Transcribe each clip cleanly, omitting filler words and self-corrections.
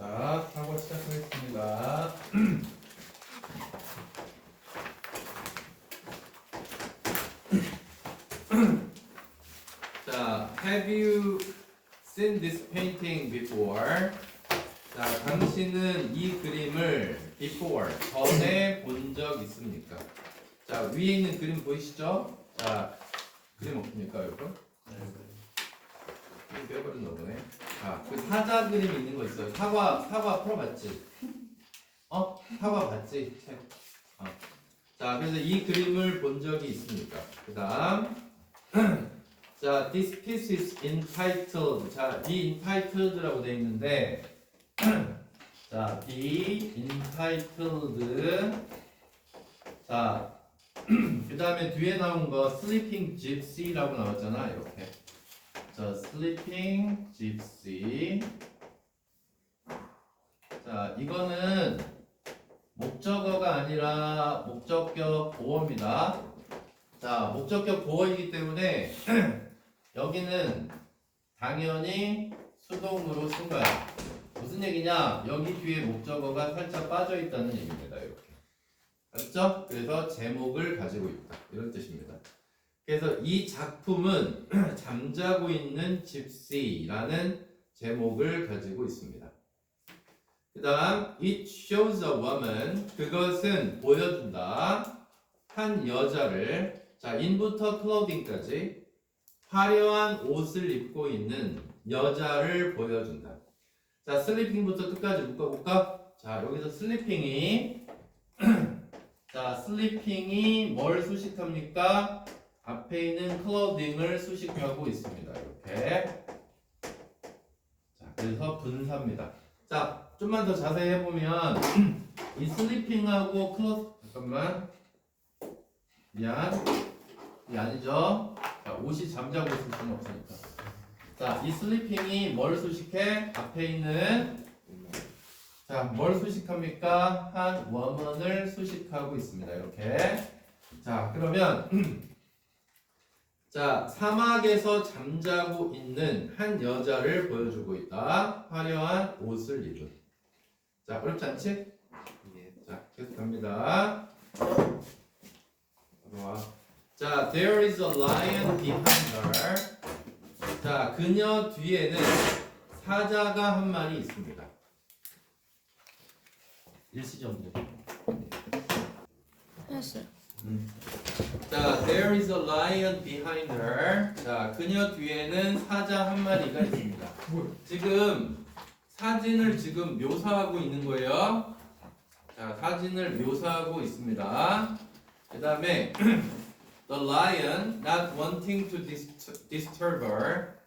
자, 하고 시작하겠습니다. 자, have you seen this painting before? 자, 당신은 이 그림을 before, 전에 본 적 있습니까? 자, 위에 있는 그림 보이시죠? 자, 그림 없습니까, 여러분? 네. 빼버렸나 보네. 자, 그 사자 그림 있는 거 있어요. 사과 풀어봤지? 사과 봤지? 책. 자, 그래서 이 그림을 본 적이 있습니까? 그 다음. 자, this piece is entitled. 자, be entitled라고 되어 있는데, 자, be entitled. 자, 그 다음에 뒤에 나온 거 sleeping gypsy라고 나왔잖아. 이렇게. 자, sleeping gypsy. 자, 이거는 목적어가 아니라 목적격 보어입니다. 자, 목적격 보어이기 때문에 여기는 당연히 수동으로 쓴 거야. 무슨 얘기냐? 여기 뒤에 목적어가 살짝 빠져 있다는 얘기입니다. 이렇게. 알았죠? 그래서 제목을 가지고 있다. 이런 뜻입니다. 그래서 이 작품은 잠자고 있는 집시라는 제목을 가지고 있습니다. 그 다음 It shows a woman. 그것은 보여준다. 한 여자를. 자, in부터 clothing까지 화려한 옷을 입고 있는 여자를 보여준다. 자, 슬리핑부터 끝까지 묶어볼까? 자, 여기서 슬리핑이 자, 슬리핑이 뭘 수식합니까? 앞에 있는 clothing을 수식하고 있습니다. 이렇게. 자, 그래서 분사입니다. 자, 좀만 더 자세히 해보면 이 슬리핑하고 잠깐만. 미안. 이게 아니죠? 자, 옷이 잠자고 있을 수는 없으니까. 자, 이 슬리핑이 뭘 수식해? 앞에 있는 자, 뭘 수식합니까? 한 woman을 수식하고 있습니다. 이렇게. 자, 그러면 자, 사막에서 잠자고 있는 한 여자를 보여주고 있다. 화려한 옷을 입은. 자, 어렵지 않지? 예. 자, 계속 갑니다. 자, there is a lion behind her. 자, 그녀 뒤에는 사자가 한 마리 있습니다. 일시정지. 했어요. 자, there is a lion behind her. 자, 그녀 뒤에는 사자 한 마리가 있습니다. 지금 사진을 지금 묘사하고 있는 거예요. 자, 사진을 묘사하고 있습니다. 그 다음에 the lion not wanting to disturb her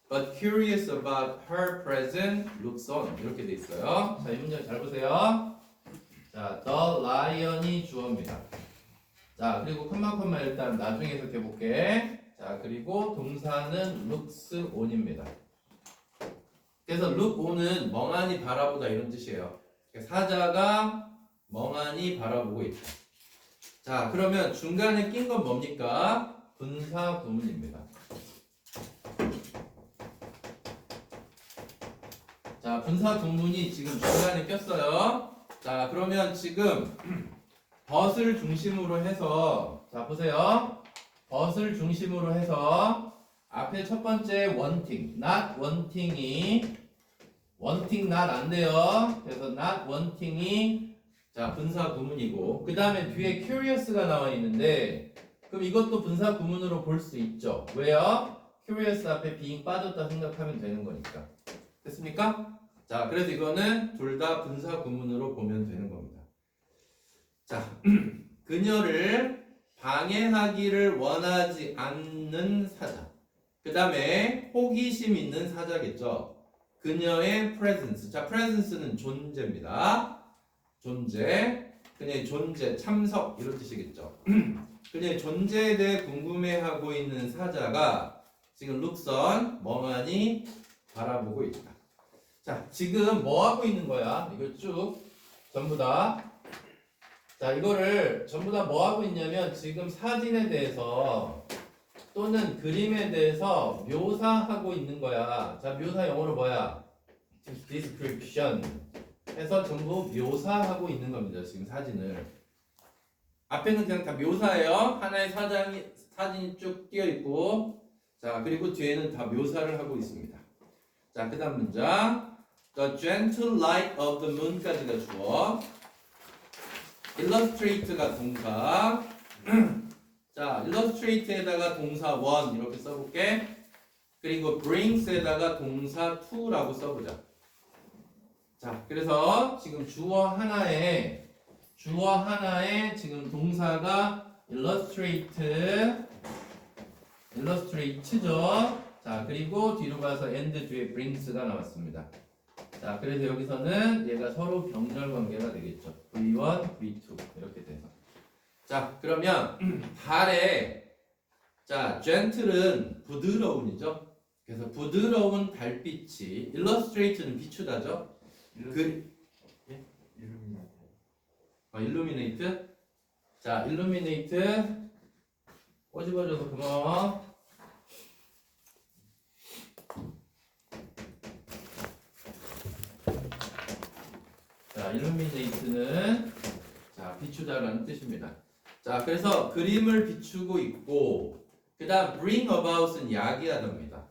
but curious about her presence looks on. 이렇게 돼 있어요. 자, 이 문장 잘 보세요. 자, the lion이 주어입니다. 자, 그리고 컴마 일단 나중에 해석해 볼게. 자, 그리고 동사는 looks on입니다. 그래서 look on은 멍하니 바라보다 이런 뜻이에요. 사자가 멍하니 바라보고 있다. 자, 그러면 중간에 낀 건 뭡니까? 분사 구문입니다. 자, 분사 구문이 지금 중간에 꼈어요. 자, 그러면 지금 벗을 중심으로 해서 자, 보세요. 벗을 중심으로 해서 앞에 첫 번째 wanting, not wanting이 wanting not 안 돼요. 그래서 not wanting이 자, 분사 구문이고 그 다음에 뒤에 curious가 나와 있는데 그럼 이것도 분사 구문으로 볼 수 있죠. 왜요? curious 앞에 being 빠졌다 생각하면 되는 거니까. 됐습니까? 자, 그래서 이거는 둘 다 분사 구문으로 보면 되는 겁니다. 자, 그녀를 방해하기를 원하지 않는 사자. 그 다음에 호기심 있는 사자겠죠. 그녀의 presence. 자, presence는 존재입니다. 존재. 그녀의 존재, 참석 이런 뜻이겠죠. 그녀의 존재에 대해 궁금해하고 있는 사자가 지금 looks on 멍하니 바라보고 있다. 자, 지금 뭐 하고 있는 거야? 이걸 쭉 전부 다. 자, 이거를 전부 다 뭐 하고 있냐면 지금 사진에 대해서 또는 그림에 대해서 묘사하고 있는 거야. 자, 묘사 영어로 뭐야? description 해서 전부 묘사하고 있는 겁니다. 지금 사진을. 앞에는 그냥 다 묘사예요. 하나의 사진이 쭉 띄어 있고, 자 그리고 뒤에는 다 묘사를 하고 있습니다. 자 그다음 문장. The gentle light of the moon까지가 주어. illustrate가 동사. 자 illustrate에다가 동사 one 이렇게 써볼게. 그리고 brings에다가 동사 to라고 써보자. 자 그래서 지금 주어 하나에 지금 동사가 illustrate죠. 자 그리고 뒤로 가서 and 뒤에 brings가 나왔습니다. 자 그래서 여기서는 얘가 서로 병렬 관계가 되겠죠. V1, V2 이렇게 돼서. 자 그러면 달에 자 gentle은 부드러운이죠. 그래서 부드러운 달빛이 illustrate는 비추다죠. illuminate. 자 illuminate 꼬집어줘서 고마워. 자 illuminate는 자 비추다라는 뜻입니다. 자 그래서 그림을 비추고 있고, 그 다음 bring about은 야기하다입니다.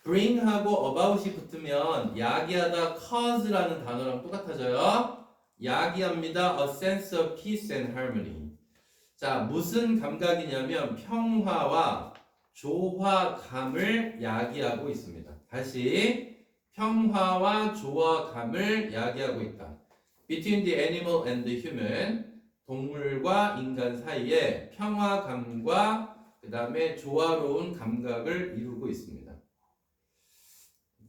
bring하고 about이 붙으면 야기하다 cause라는 단어랑 똑같아져요. 야기합니다. A sense of peace and harmony. 자 무슨 감각이냐면 평화와 조화감을 야기하고 있습니다. 다시 평화와 조화감을 야기하고 있다. Between the animal and the human. 동물과 인간 사이에 평화감과 그 다음에 조화로운 감각을 이루고 있습니다.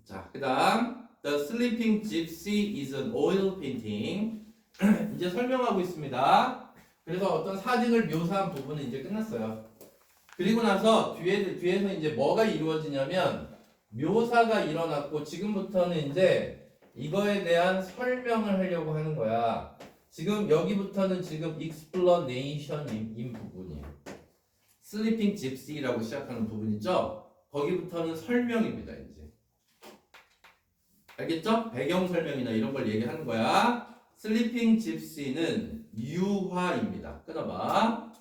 자, 그 다음 The Sleeping Gypsy is an oil painting. 이제 설명하고 있습니다. 그래서 어떤 사진을 묘사한 부분은 이제 끝났어요. 그리고 나서 뒤에서 이제 뭐가 이루어지냐면 묘사가 일어났고, 지금부터는 이제 이거에 대한 설명을 하려고 하는 거야. 지금 여기부터는 지금 explanation인 부분이에요. Sleeping Gypsy라고 시작하는 부분이죠. 거기부터는 설명입니다. 이제 알겠죠? 배경 설명이나 이런 걸 얘기하는 거야. Sleeping Gypsy는 유화입니다. 끊어봐.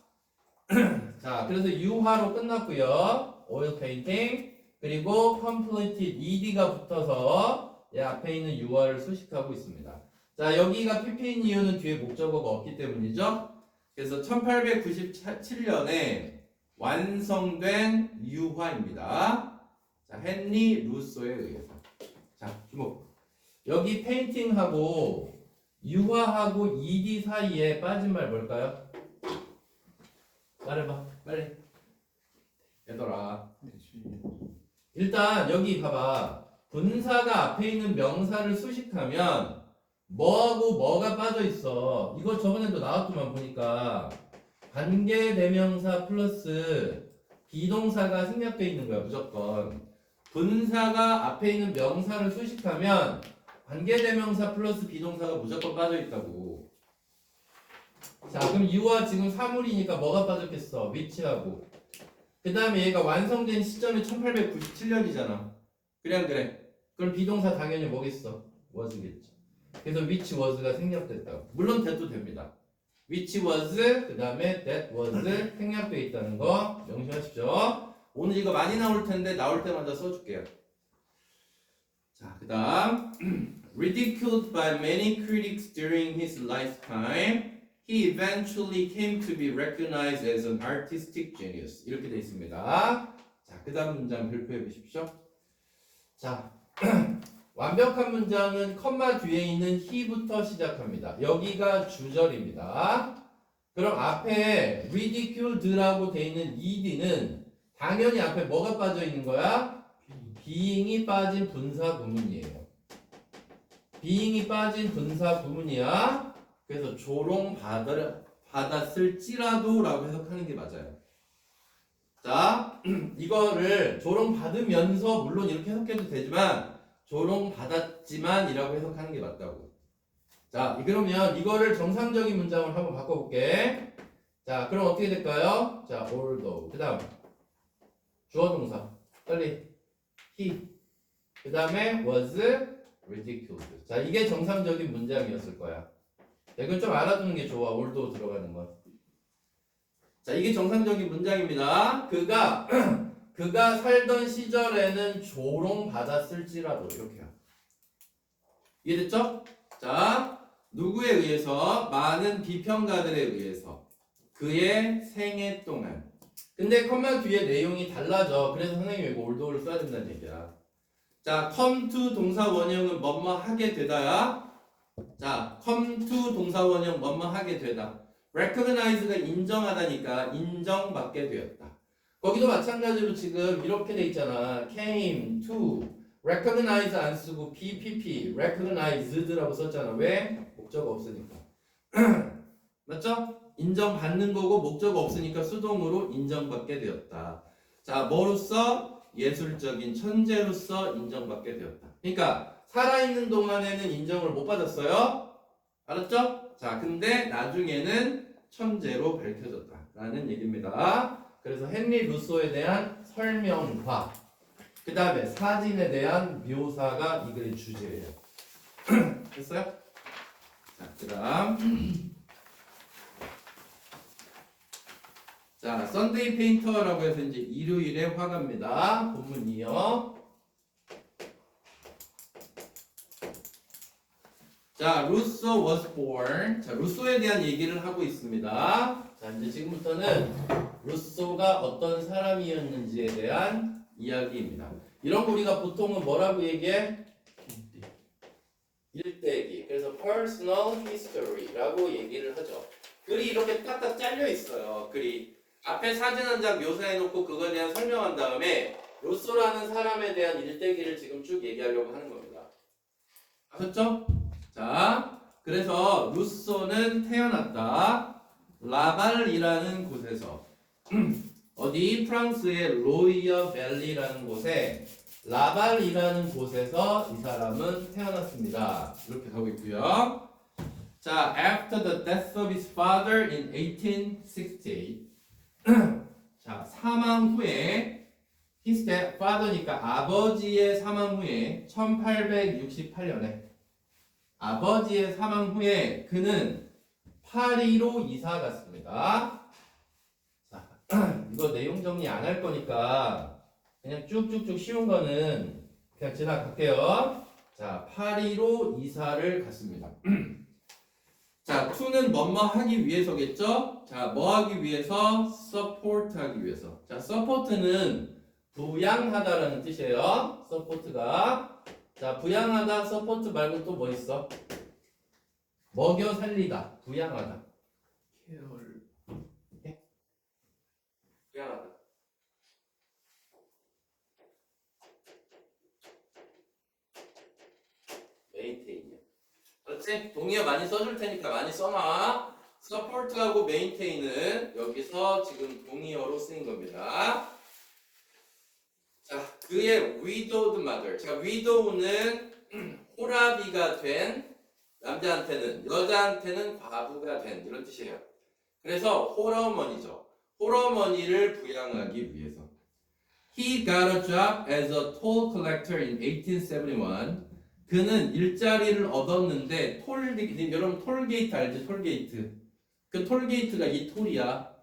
자, 그래서 유화로 끝났고요. Oil painting. 그리고 completed ed가 붙어서 이 앞에 있는 유화를 수식하고 있습니다. 자, 여기가 PP인 이유는 뒤에 목적어가 없기 때문이죠. 그래서 1897년에 완성된 유화입니다. 자, 헨리 루소에 의해서. 자, 주목. 여기 페인팅하고 유화하고 ed 사이에 빠진 말 뭘까요? 말해봐, 빨리. 얘들아. 일단 여기 봐봐. 분사가 앞에 있는 명사를 수식하면 뭐하고 뭐가 빠져 있어. 이거 저번에도 나왔구만 보니까. 관계대명사 플러스 비동사가 생략되어 있는 거야 무조건. 분사가 앞에 있는 명사를 수식하면 관계대명사 플러스 비동사가 무조건 빠져 있다고. 자 그럼 유와 지금 사물이니까 뭐가 빠졌겠어? 위치하고. 그 다음에 얘가 완성된 시점이 1897년이잖아. 그래 안 그래? 그럼 비동사 당연히 뭐겠어? was겠죠. 그래서 which was가 생략됐다고. 물론 that도 됩니다. which was 그 다음에 that was 생략되어 있다는 거 명심하십시오. 오늘 이거 많이 나올 텐데 나올 때마다 써줄게요. 자, 그 다음 ridiculed by many critics during his lifetime, he eventually came to be recognized as an artistic genius. 이렇게 되어 있습니다. 자, 그 다음 문장 발표해 보십시오. 자, 완벽한 문장은 컴마 뒤에 있는 he부터 시작합니다. 여기가 주절입니다. 그럼 앞에 ridiculed라고 되어 있는 ed는 당연히 앞에 뭐가 빠져 있는 거야? being이 빠진 분사 구문이에요. being이 빠진 분사 구문이야. 그래서 조롱 받았을지라도 라고 해석하는 게 맞아요. 자, 이거를 조롱 받으면서 물론 이렇게 해석해도 되지만 조롱 받았지만 이라고 해석하는 게 맞다고. 자, 그러면 이거를 정상적인 문장으로 한번 바꿔볼게. 자, 그럼 어떻게 될까요? 자, although. 그 다음 주어 동사 빨리 he. 그 다음에 was ridiculed. 자, 이게 정상적인 문장이었을 거야. 이건 좀 알아두는 게 좋아. 올도 들어가는 건. 자, 이게 정상적인 문장입니다. 그가 살던 시절에는 조롱받았을지라도 이렇게요. 이해됐죠? 자, 누구에 의해서? 많은 비평가들에 의해서 그의 생애 동안. 근데 컴마 뒤에 내용이 달라져. 그래서 선생님이 이거 올도를 써야 된다는 얘기야. 자, come to 동사 원형은 뭐뭐 하게 되다야. 자, come to 동사 원형 뭐뭐 하게 되다. recognize가 인정하다니까 인정받게 되었다. 거기도 마찬가지로 지금 이렇게 돼 있잖아. came to recognize 안 쓰고 BPP recognized라고 썼잖아. 왜? 목적 없으니까. 맞죠? 인정받는 거고 목적 없으니까 수동으로 인정받게 되었다. 자, 뭐로써? 예술적인 천재로서 인정받게 되었다. 그러니까 살아있는 동안에는 인정을 못 받았어요. 알았죠? 자, 근데 나중에는 천재로 밝혀졌다라는 얘기입니다. 그래서 헨리 루소에 대한 설명과 그 다음에 사진에 대한 묘사가 이 글의 주제예요. 됐어요? 자, 그 다음 자, 썬데이 페인터라고 해서 이제 일요일의 화가입니다. 본문이요. 자, 루소 was born. 자, 루소에 대한 얘기를 하고 있습니다. 자, 이제 지금부터는 루소가 어떤 사람이었는지에 대한 이야기입니다. 이런 거 우리가 보통은 뭐라고 얘기해? 일대기. 그래서 personal history라고 얘기를 하죠. 글이 이렇게 딱딱 잘려 있어요. 글이. 앞에 사진 한 장 묘사해놓고 그거에 대한 설명한 다음에 루소라는 사람에 대한 일대기를 지금 쭉 얘기하려고 하는 겁니다. 아셨죠? 자, 그래서 루소는 태어났다. 라발이라는 곳에서 어디? 프랑스의 로이어 밸리라는 곳에 라발이라는 곳에서 이 사람은 태어났습니다. 이렇게 가고 있고요. 자, after the death of his father in 1868 자, 사망 후에 his father니까 아버지의 사망 후에 1868년에 아버지의 사망 후에 그는 파리로 이사 갔습니다. 자, 이거 내용 정리 안 할 거니까 그냥 쭉쭉쭉 쉬운 거는 그냥 지나갈게요. 자, 파리로 이사를 갔습니다. 자, to는 뭐뭐 하기 위해서겠죠? 자, 뭐 하기 위해서? support 하기 위해서. 자, support는 부양하다라는 뜻이에요. support가. 자, 부양하다, support 말고 또 뭐 있어? 먹여 살리다, 부양하다. 케어를. 예? 부양하다. 메인테인이야. 그렇지? 동의어 많이 써줄 테니까 많이 써놔. support하고 maintain은 여기서 지금 동의어로 쓰인 겁니다. 자, 그의 widowed mother. 자, widow는 호라비가 된 남자한테는, 여자한테는 과부가 된 이런 뜻이에요. 그래서 홀어머니죠. 홀어머니를 부양하기 위해서. He got a job as a toll collector in 1871. 그는 일자리를 얻었는데 여러분 톨게이트 알지? 톨게이트. 그 톨게이트가 이 톨이야.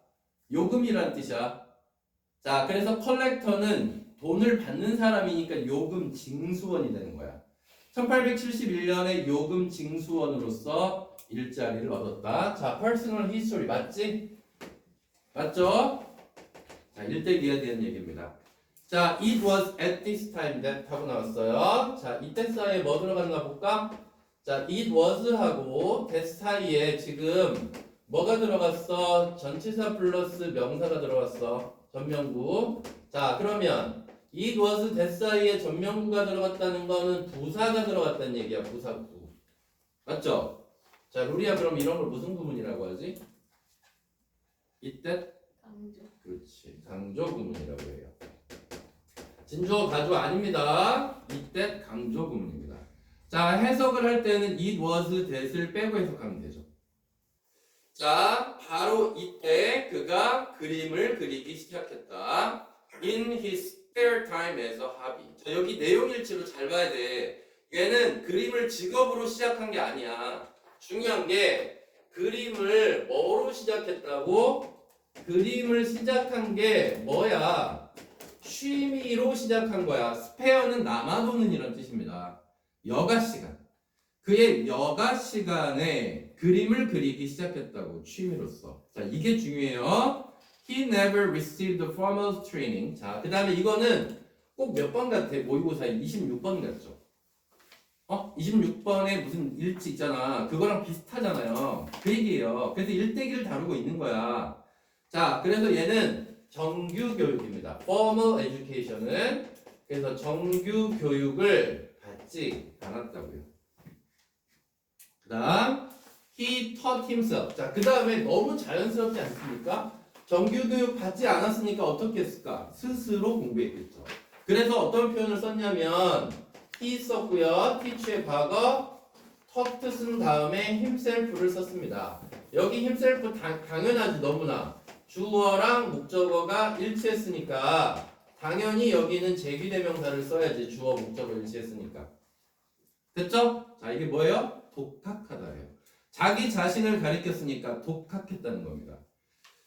요금이란 뜻이야. 자, 그래서 컬렉터는 돈을 받는 사람이니까 요금 징수원이 되는 거야. 1871년에 요금 징수원으로서 일자리를 얻었다. 자, personal history 맞지? 맞죠? 자, 일대기에 대한 얘기입니다. 자, it was at this time that 하고 나왔어요. 자, 이때 사이에 뭐 들어갔나 볼까? 자, it was 하고 that 사이에 지금 뭐가 들어갔어? 전치사 플러스 명사가 들어갔어. 전명구. 자, 그러면 it was that 사이에 전명구가 들어갔다는 거는 부사가 들어갔다는 얘기야. 부사구. 맞죠? 자, 루리야 그럼 이런 걸 무슨 구문이라고 하지? 이때? 강조. 그렇지. 강조 구문이라고 해요. 진주어 가조 아닙니다. 이때 강조 구문입니다. 자, 해석을 할 때는 it was that을 빼고 해석하면 되죠. 자, 바로 이때 그가 그림을 그리기 시작했다. In his spare time as a hobby. 자, 여기 내용 일치로 잘 봐야 돼. 얘는 그림을 직업으로 시작한 게 아니야. 중요한 게 그림을 뭐로 시작했다고? 그림을 시작한 게 뭐야? 취미로 시작한 거야. 스페어는 남아도는 이런 뜻입니다. 여가 시간. 그의 여가 시간에 그림을 그리기 시작했다고, 취미로서. 자, 이게 중요해요. He never received formal training. 자, 그 다음에 이거는 꼭 몇 번 같아? 모의고사에 26번 같죠? 26번에 무슨 일치 있잖아. 그거랑 비슷하잖아요. 그 얘기예요. 그래서 일대기를 다루고 있는 거야. 자, 그래서 얘는 정규 교육입니다. Formal education은 그래서 정규 교육을 받지 않았다고요. 그 다음 He taught himself. 자, 그 다음에 너무 자연스럽지 않습니까? 정규 교육 받지 않았으니까 어떻게 했을까? 스스로 공부했겠죠. 그래서 어떤 표현을 썼냐면 he 썼고요. teach의 과거 taught 쓴 다음에 himself를 썼습니다. 여기 himself 당연하지. 너무나 주어랑 목적어가 일치했으니까 당연히 여기는 제귀대명사를 써야지. 주어 목적어 일치했으니까. 됐죠? 자, 이게 뭐예요? 독학하다예요. 자기 자신을 가리켰으니까 독학했다는 겁니다.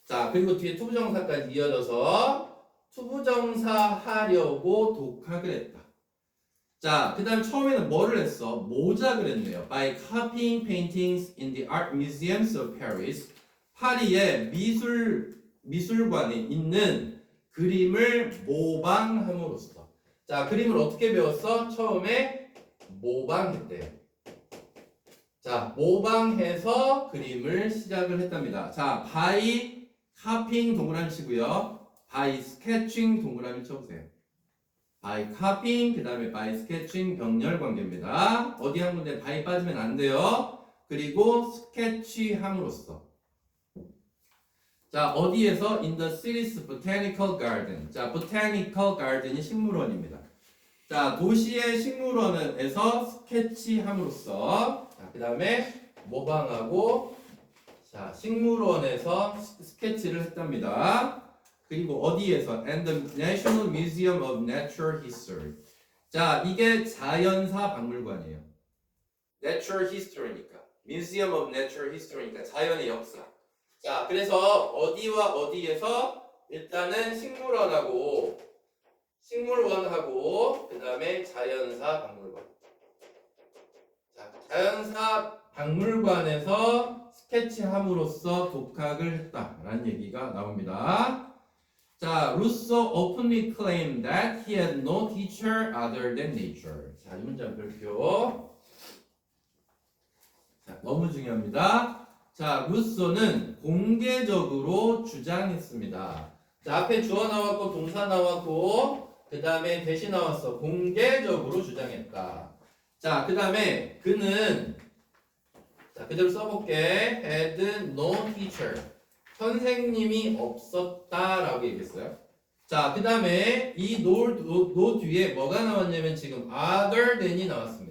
자, 그리고 뒤에 투부정사까지 이어져서 투부정사 하려고 독학을 했다. 자, 그 다음 처음에는 뭐를 했어? 모작을 했네요. By copying paintings in the art museums of Paris. 파리의 미술관에 있는 그림을 모방함으로써. 자, 그림을 어떻게 배웠어? 처음에 모방했대요. 자, 모방해서 그림을 시작을 했답니다. 자, by copying 동그라미 치고요. by sketching 동그라미 쳐보세요. by copying, 그 다음에 by sketching 병렬 관계입니다. 어디 한 군데 by 빠지면 안 돼요. 그리고 sketch함으로써. 자, 어디에서? In the city's botanical garden. 자, botanical garden이 식물원입니다. 자, 도시의 식물원에서 스케치함으로써. 자, 그 다음에 모방하고, 자, 식물원에서 스케치를 했답니다. 그리고 어디에서? And the National Museum of Natural History. 자, 이게 자연사 박물관이에요. Natural History니까. Museum of Natural History니까 자연의 역사. 자, 그래서 어디와 어디에서 일단은 식물원하고 그 다음에 자연사 박물관. 자, 자연사 박물관에서 스케치함으로써 독학을 했다라는 얘기가 나옵니다. 자, Rousseau openly claimed that he had no teacher other than nature. 자, 이 문장 별표. 자, 너무 중요합니다. 자, 루소는 공개적으로 주장했습니다. 자, 앞에 주어 나왔고 동사 나왔고 그 다음에 대시 나왔어. 공개적으로 주장했다. 자, 그 다음에 그는, 자, 그대로 써볼게. had no teacher. 선생님이 없었다라고 얘기했어요. 자, 그 다음에 이 no 뒤에 뭐가 나왔냐면 지금 other than이 나왔습니다.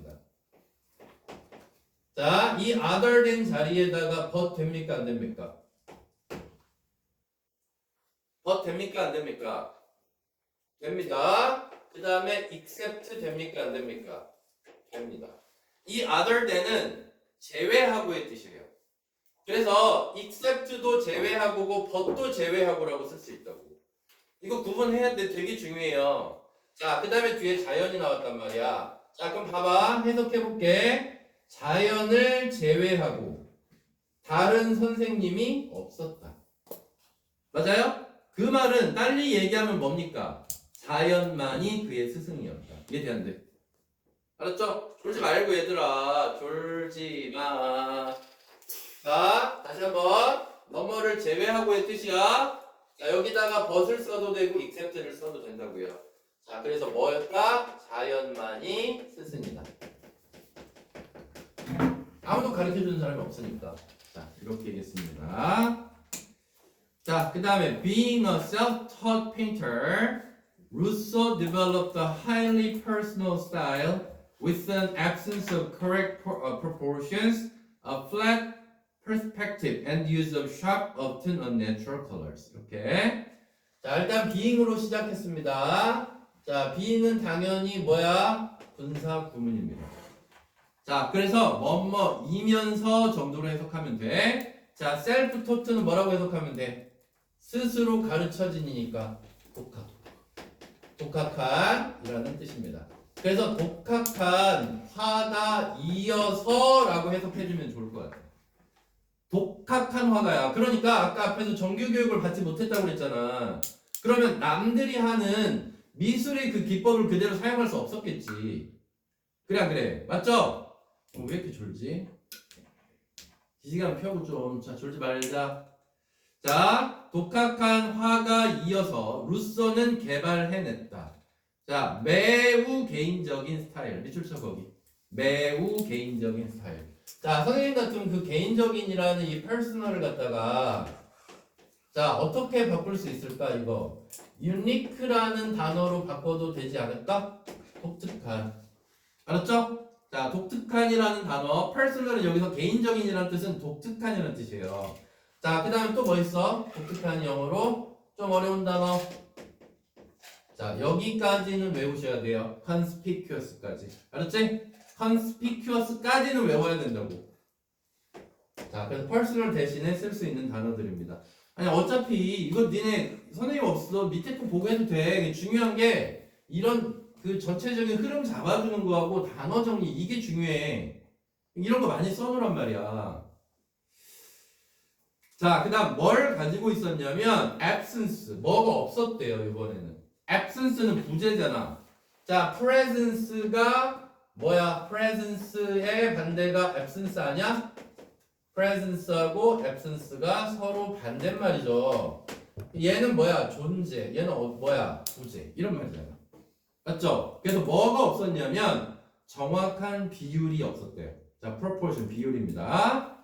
자, 이 other than 자리에다가 but 됩니까? 안 됩니까? but 됩니까? 안 됩니까? 됩니다. 그 다음에 except 됩니까? 안 됩니까? 됩니다. 이 other than은 제외하고의 뜻이에요. 그래서 except도 제외하고고 but도 제외하고라고 쓸 수 있다고. 이거 구분해야 돼. 되게 중요해요. 자, 그 다음에 뒤에 자연이 나왔단 말이야. 자, 그럼 봐봐. 해석해볼게. 자연을 제외하고 다른 선생님이 없었다. 맞아요? 그 말은 빨리 얘기하면 뭡니까? 자연만이 그의 스승이었다. 이해돼 안 돼? 알았죠? 졸지 말고 얘들아. 졸지 마. 자, 다시 한번. 뭐뭐를 제외하고의 뜻이야. 자, 여기다가 but을 써도 되고 except를 써도 된다고요. 자, 그래서 뭐였다? 자연만이 스승이다. 아무도 가르쳐주는 사람이 없으니까. 자, 이렇게 얘기했습니다. 자, 그 다음에 being a self-taught painter, Rousseau developed a highly personal style with an absence of correct proportions, a flat perspective, and use of sharp, often unnatural colors. 이렇게. 자, 일단 being으로 시작했습니다. 자, being은 당연히 뭐야? 분사 구문입니다. 자, 그래서 뭐뭐이면서 정도로 해석하면 돼. 자, 셀프 토트는 뭐라고 해석하면 돼? 스스로 가르쳐지니까 독학한이라는 뜻입니다. 그래서 독학한 화가 이어서라고 해석해주면 좋을 것 같아요. 독학한 화가야. 그러니까 아까 앞에서 정규 교육을 받지 못했다고 그랬잖아. 그러면 남들이 하는 미술의 그 기법을 그대로 사용할 수 없었겠지. 그래 안 그래? 맞죠? 왜 이렇게 졸지? 이 시간 펴고 좀. 자, 졸지 말자. 자, 독학한 화가 이어서 루소는 개발해냈다. 자, 매우 개인적인 스타일. 밑줄 쳐 거기. 매우 개인적인 스타일. 자, 선생님 같은 그 개인적인이라는 이 퍼스널을 갖다가 자, 어떻게 바꿀 수 있을까 이거? 유니크라는 단어로 바꿔도 되지 않을까? 독특한. 알았죠? 자, 독특한이라는 단어, 퍼스널은 여기서 개인적인이라는 뜻은 독특한이라는 뜻이에요. 자, 그 다음에 또 뭐 있어? 독특한 영어로 좀 어려운 단어. 자, 여기까지는 외우셔야 돼요. conspicuous까지. 알았지? conspicuous까지는 외워야 된다고. 자, 그래서 personal 대신에 쓸 수 있는 단어들입니다. 아니, 어차피 이거 니네 선생님 없어. 밑에 거 보고 해도 돼. 중요한 게 이런 그 전체적인 흐름 잡아주는 거하고 단어 정리 이게 중요해. 이런 거 많이 써놓으란 말이야. 자, 그 다음 뭘 가지고 있었냐면 absence, 뭐가 없었대요 이번에는. absence는 부재잖아. 자, presence가 뭐야? presence의 반대가 absence 아니야? presence하고 absence가 서로 반대말이죠. 얘는 뭐야? 존재, 얘는 뭐야? 부재, 이런 말이잖아. 맞죠? 그래서 뭐가 없었냐면 정확한 비율이 없었대요. 자, proportion 비율입니다.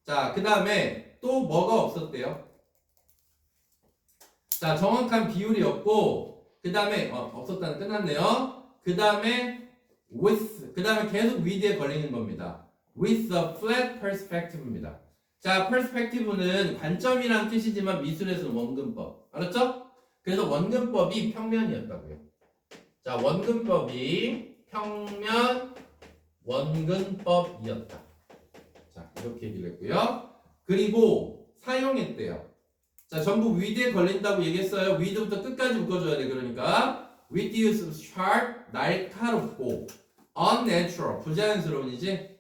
자, 그 다음에 또 뭐가 없었대요? 자, 정확한 비율이 없고, 그 다음에, 없었다는 끝났네요. 그 다음에, with, 그 다음에 계속 with에 걸리는 겁니다. with a flat perspective입니다. 자, perspective는 관점이란 뜻이지만 미술에서는 원근법. 알았죠? 그래서 원근법이 평면이었다고요. 자, 원근법이 평면 원근법이었다. 자, 이렇게 얘기를 했고요. 그리고 사용했대요. 자, 전부 with에 걸린다고 얘기했어요. with부터 끝까지 묶어줘야 돼. 그러니까 with use of sharp, 날카롭고 unnatural, 부자연스러운이지.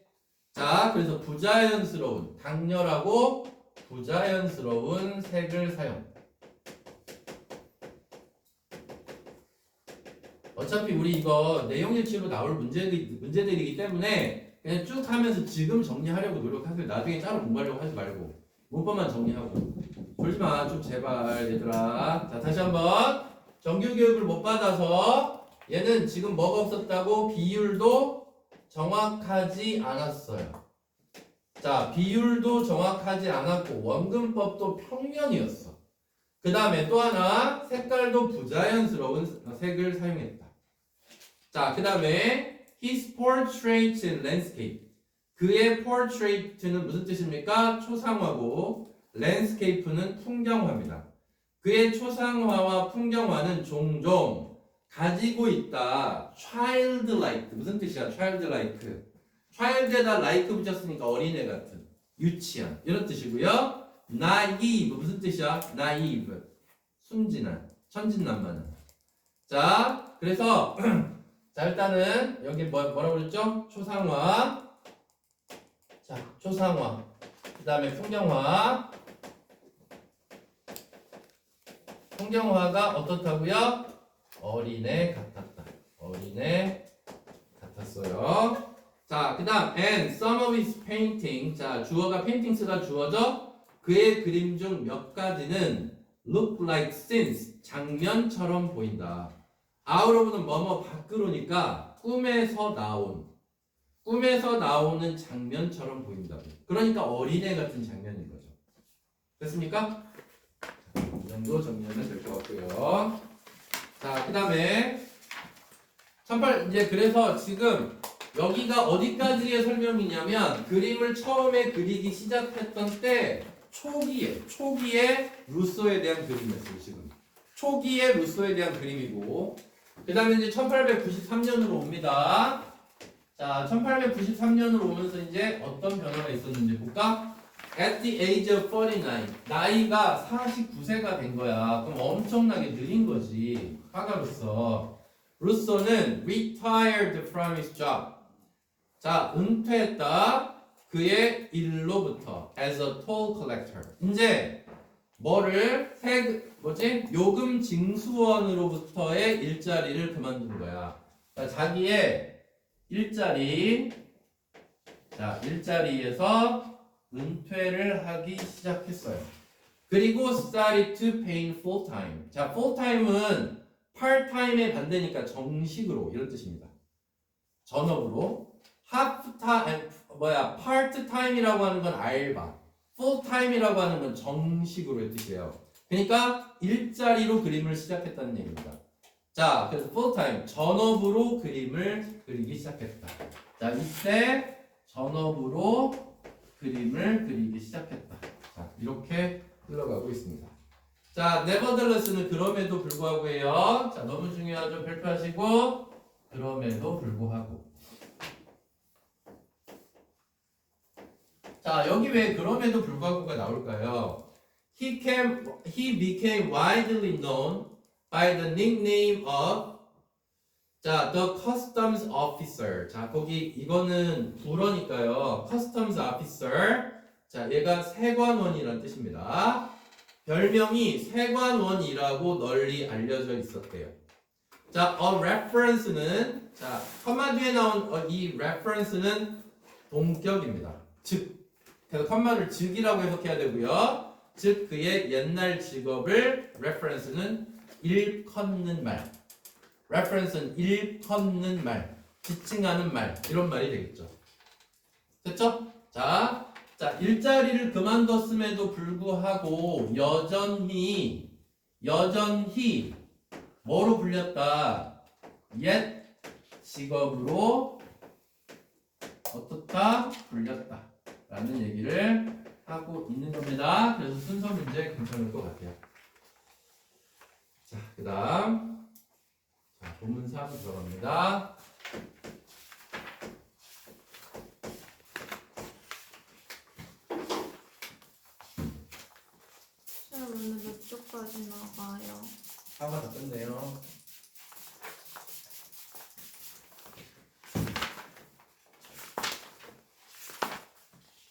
자, 그래서 부자연스러운, 강렬하고 부자연스러운 색을 사용. 어차피 우리 이거 내용 일치로 나올 문제들이기 때문에 그냥 쭉 하면서 지금 정리하려고 노력하세요. 나중에 따로 공부하려고 하지 말고 문법만 정리하고. 졸지마 좀 제발 얘들아. 자, 다시 한번. 정규교육을 못 받아서 얘는 지금 뭐가 없었다고? 비율도 정확하지 않았어요. 자, 비율도 정확하지 않았고 원근법도 평면이었어. 그 다음에 또 하나 색깔도 부자연스러운 색을 사용했다. 자, 그 다음에 his portrait landscape. 그의 portrait는 무슨 뜻입니까? 초상화고 landscape는 풍경화입니다. 그의 초상화와 풍경화는 종종 가지고 있다. childlike. 무슨 뜻이야? childlike. child에다 like 붙였으니까 어린애 같은, 유치한 이런 뜻이고요. naive 무슨 뜻이야? naive. 순진한, 천진난만한. 자, 그래서 자, 일단은 여기 뭐라고 그랬죠? 초상화. 자, 초상화. 그 다음에 풍경화. 풍경화가 어떻다고요? 어린애 같았다. 어린애 같았어요. 자, 그 다음 and some of his painting. 자, 주어가 paintings가 주어죠? 그의 그림 중 몇 가지는 look like scenes. 장면처럼 보인다. out of는 뭐뭐 밖으로니까 꿈에서 나오는 장면처럼 보인다. 그러니까 어린애 같은 장면인 거죠. 됐습니까? 이 정도 정리하면 될 것 같고요. 자, 그 다음에 이제 그래서 지금 여기가 어디까지의 설명이냐면 그림을 처음에 그리기 시작했던 때 초기에 루소에 대한 그림이었어요. 지금 초기에 루소에 대한 그림이고 그 다음에 이제 1893년으로 옵니다. 자, 1893년으로 오면서 이제 어떤 변화가 있었는지 볼까? At the age of 49, 나이가 49세가 된 거야. 그럼 엄청나게 느린 거지. 화가로서. 루소는 retired from his job. 자, 은퇴했다. 그의 일로부터 as a toll collector. 이제 뭐를 요금 징수원으로부터의 일자리를 그만둔 거야. 자, 자기의 일자리에서 은퇴를 하기 시작했어요. 그리고 started to pay full time. 자, full time은 part time의 반대니까 정식으로 이런 뜻입니다. 전업으로. half time part time이라고 하는 건 알바. full time이라고 하는 건 정식으로의 뜻이에요. 그러니까 일자리로 그림을 시작했다는 얘기입니다. 자, 그래서 full time 전업으로 그림을 그리기 시작했다. 자, 이때 전업으로 그림을 그리기 시작했다. 자, 이렇게 흘러가고 있습니다. 자, nevertheless는 그럼에도 불구하고예요. 자, 너무 중요하죠. 별표하시고 그럼에도 불구하고. 자, 여기 왜 그럼에도 불구하고가 나올까요? He became widely known by the nickname of 자, the customs officer. 자, 거기 이거는 불어니까요. customs officer. 자, 얘가 세관원이라는 뜻입니다. 별명이 세관원이라고 널리 알려져 있었대요. 자, a reference는 자, 컴마 뒤에 나온 이 reference는 동격입니다. 즉, 그래서 컴마를 즉이라고 해석해야 되고요. 즉, 그의 옛날 직업을 reference는 일컫는 말. reference는 일컫는 말, 지칭하는 말 이런 말이 되겠죠. 됐죠? 자, 일자리를 그만뒀음에도 불구하고 여전히 뭐로 불렸다? 옛 직업으로 어떻다? 불렸다 라는 얘기를 하고 있는 겁니다. 그래서 순서 문제 괜찮을 것 같아요. 자, 그 다음 자, 본문 3 들어갑니다. 시험 오늘 몇 쪽까지 나가요? 4가 다 끝내요.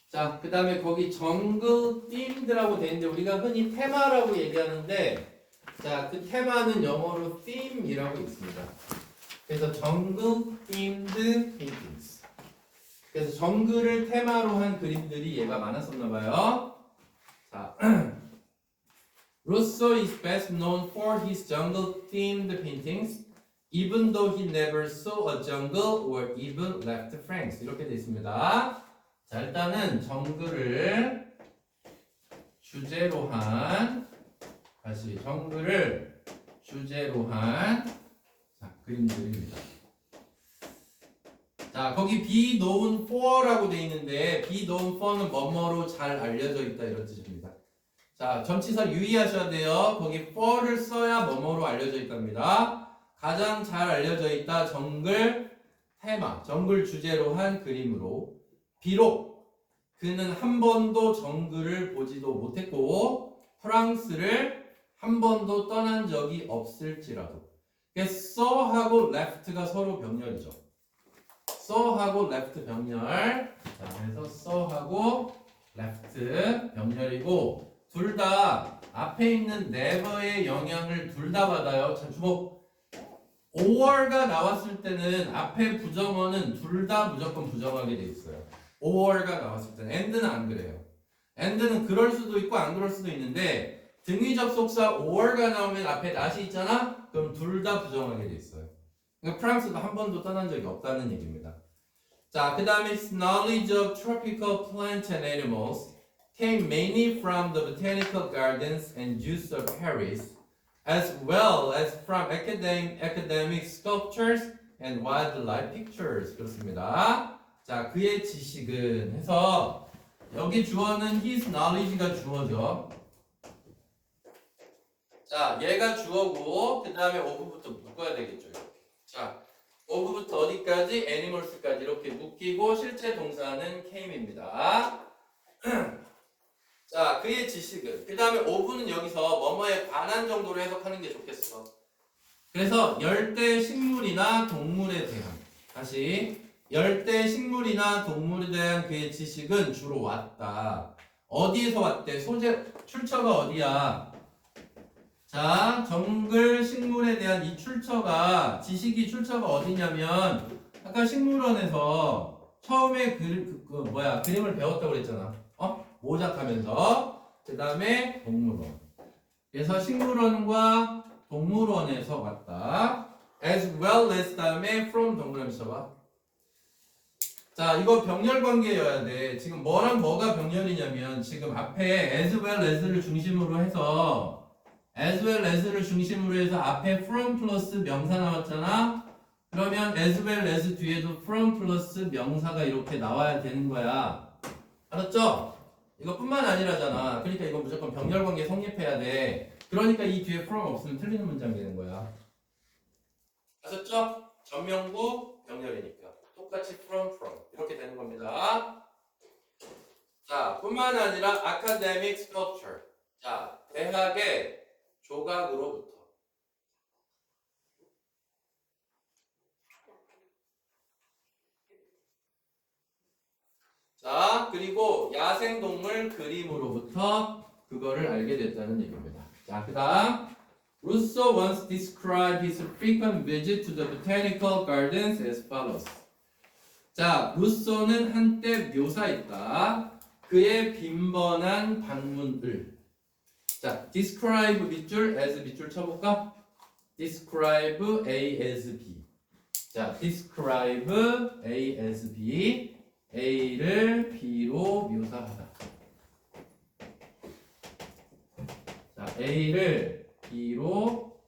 자, 그 다음에 거기 정글 theme드라고 돼 있는데 우리가 흔히 테마라고 얘기하는데 자, 그 테마는 영어로 theme이라고 있습니다. 그래서 정글 themed paintings. 그래서 정글을 테마로 한 그림들이 얘가 많았었나 봐요. 자, Rousseau is best known for his jungle themed paintings, even though he never saw a jungle or even left France. 이렇게 돼 있습니다. 자, 일단은 정글을 주제로 한 정글을 주제로 한 자, 그림들입니다. 자, 거기 be known for라고 돼 있는데 be known for는 뭐뭐로 잘 알려져 있다 이런 뜻입니다. 자, 전치사 유의하셔야 돼요. 거기 for를 써야 뭐뭐로 알려져 있답니다. 가장 잘 알려져 있다 정글 테마, 정글 주제로 한 그림으로 비록 그는 한 번도 정글을 보지도 못했고 프랑스를 한 번도 떠난 적이 없을지라도. so하고 left가 서로 병렬이죠. so하고 left 병렬. 자, 그래서 so하고 left 병렬이고 둘 다 앞에 있는 never의 영향을 둘 다 받아요. 자, 주목. or가 나왔을 때는 앞에 부정어는 둘 다 무조건 부정하게 돼 있어요. or가 나왔을 때는 and는 안 그래요. and는 그럴 수도 있고 안 그럴 수도 있는데 등위 접속사 or가 나오면 앞에 not이 있잖아? 그럼 둘 다 부정하게 돼 있어요. 그러니까 프랑스도 한 번도 떠난 적이 없다는 얘기입니다. 자, 그 다음에 his knowledge of tropical plants and animals came mainly from the botanical gardens and zoos of Paris, as well as from academic sculptures and wildlife pictures. 그렇습니다. 자, 그의 지식은 해서 여기 주어는 his knowledge가 주어죠. 자, 얘가 주어고 그 다음에 of부터 묶어야 되겠죠. 이렇게. 자, of부터 어디까지? animals까지 이렇게 묶이고 실제 동사는 came입니다. 자, 그의 지식은. 그 다음에 oven은 여기서 뭐뭐에 관한 정도로 해석하는 게 좋겠어. 그래서 열대 식물이나 동물에 대한, 다시 열대 식물이나 동물에 대한 그의 지식은 주로 왔다. 어디에서 왔대? 소재, 출처가 어디야? 자, 정글 식물에 대한 이 출처가, 지식이 출처가 어디냐면 아까 식물원에서 처음에 그림을 배웠다고 그랬잖아. 모작하면서. 그 다음에 동물원. 그래서 식물원과 동물원에서 왔다. as well as 다음에 from 동그라미 써봐. 자, 이거 병렬 관계여야 돼. 지금 뭐랑 뭐가 병렬이냐면 지금 앞에 as well as를 중심으로 해서 as well as를 중심으로 해서 앞에 from 플러스 명사 나왔잖아. 그러면 as well as 뒤에도 from 플러스 명사가 이렇게 나와야 되는 거야. 알았죠? 이것뿐만 아니라잖아. 그러니까 이거 무조건 병렬 관계 성립해야 돼. 그러니까 이 뒤에 from 없으면 틀리는 문장 되는 거야. 아셨죠? 전명구 병렬이니까 똑같이 from 이렇게 되는 겁니다. 자, 뿐만 아니라 academic sculpture. 자, 대학의 조각으로부터. 자, 그리고 야생동물 그림으로부터 그거를 알게 됐다는 얘기입니다. 자, 그 다음 Rousseau once described his frequent visit to the botanical gardens as follows. 자, 루소는 한때 묘사했다. 그의 빈번한 방문을. 자, describe 밑줄, as 밑줄 쳐볼까? describe A as B. 자, describe A as B. A를 B로 묘사하다. 자, A를 B로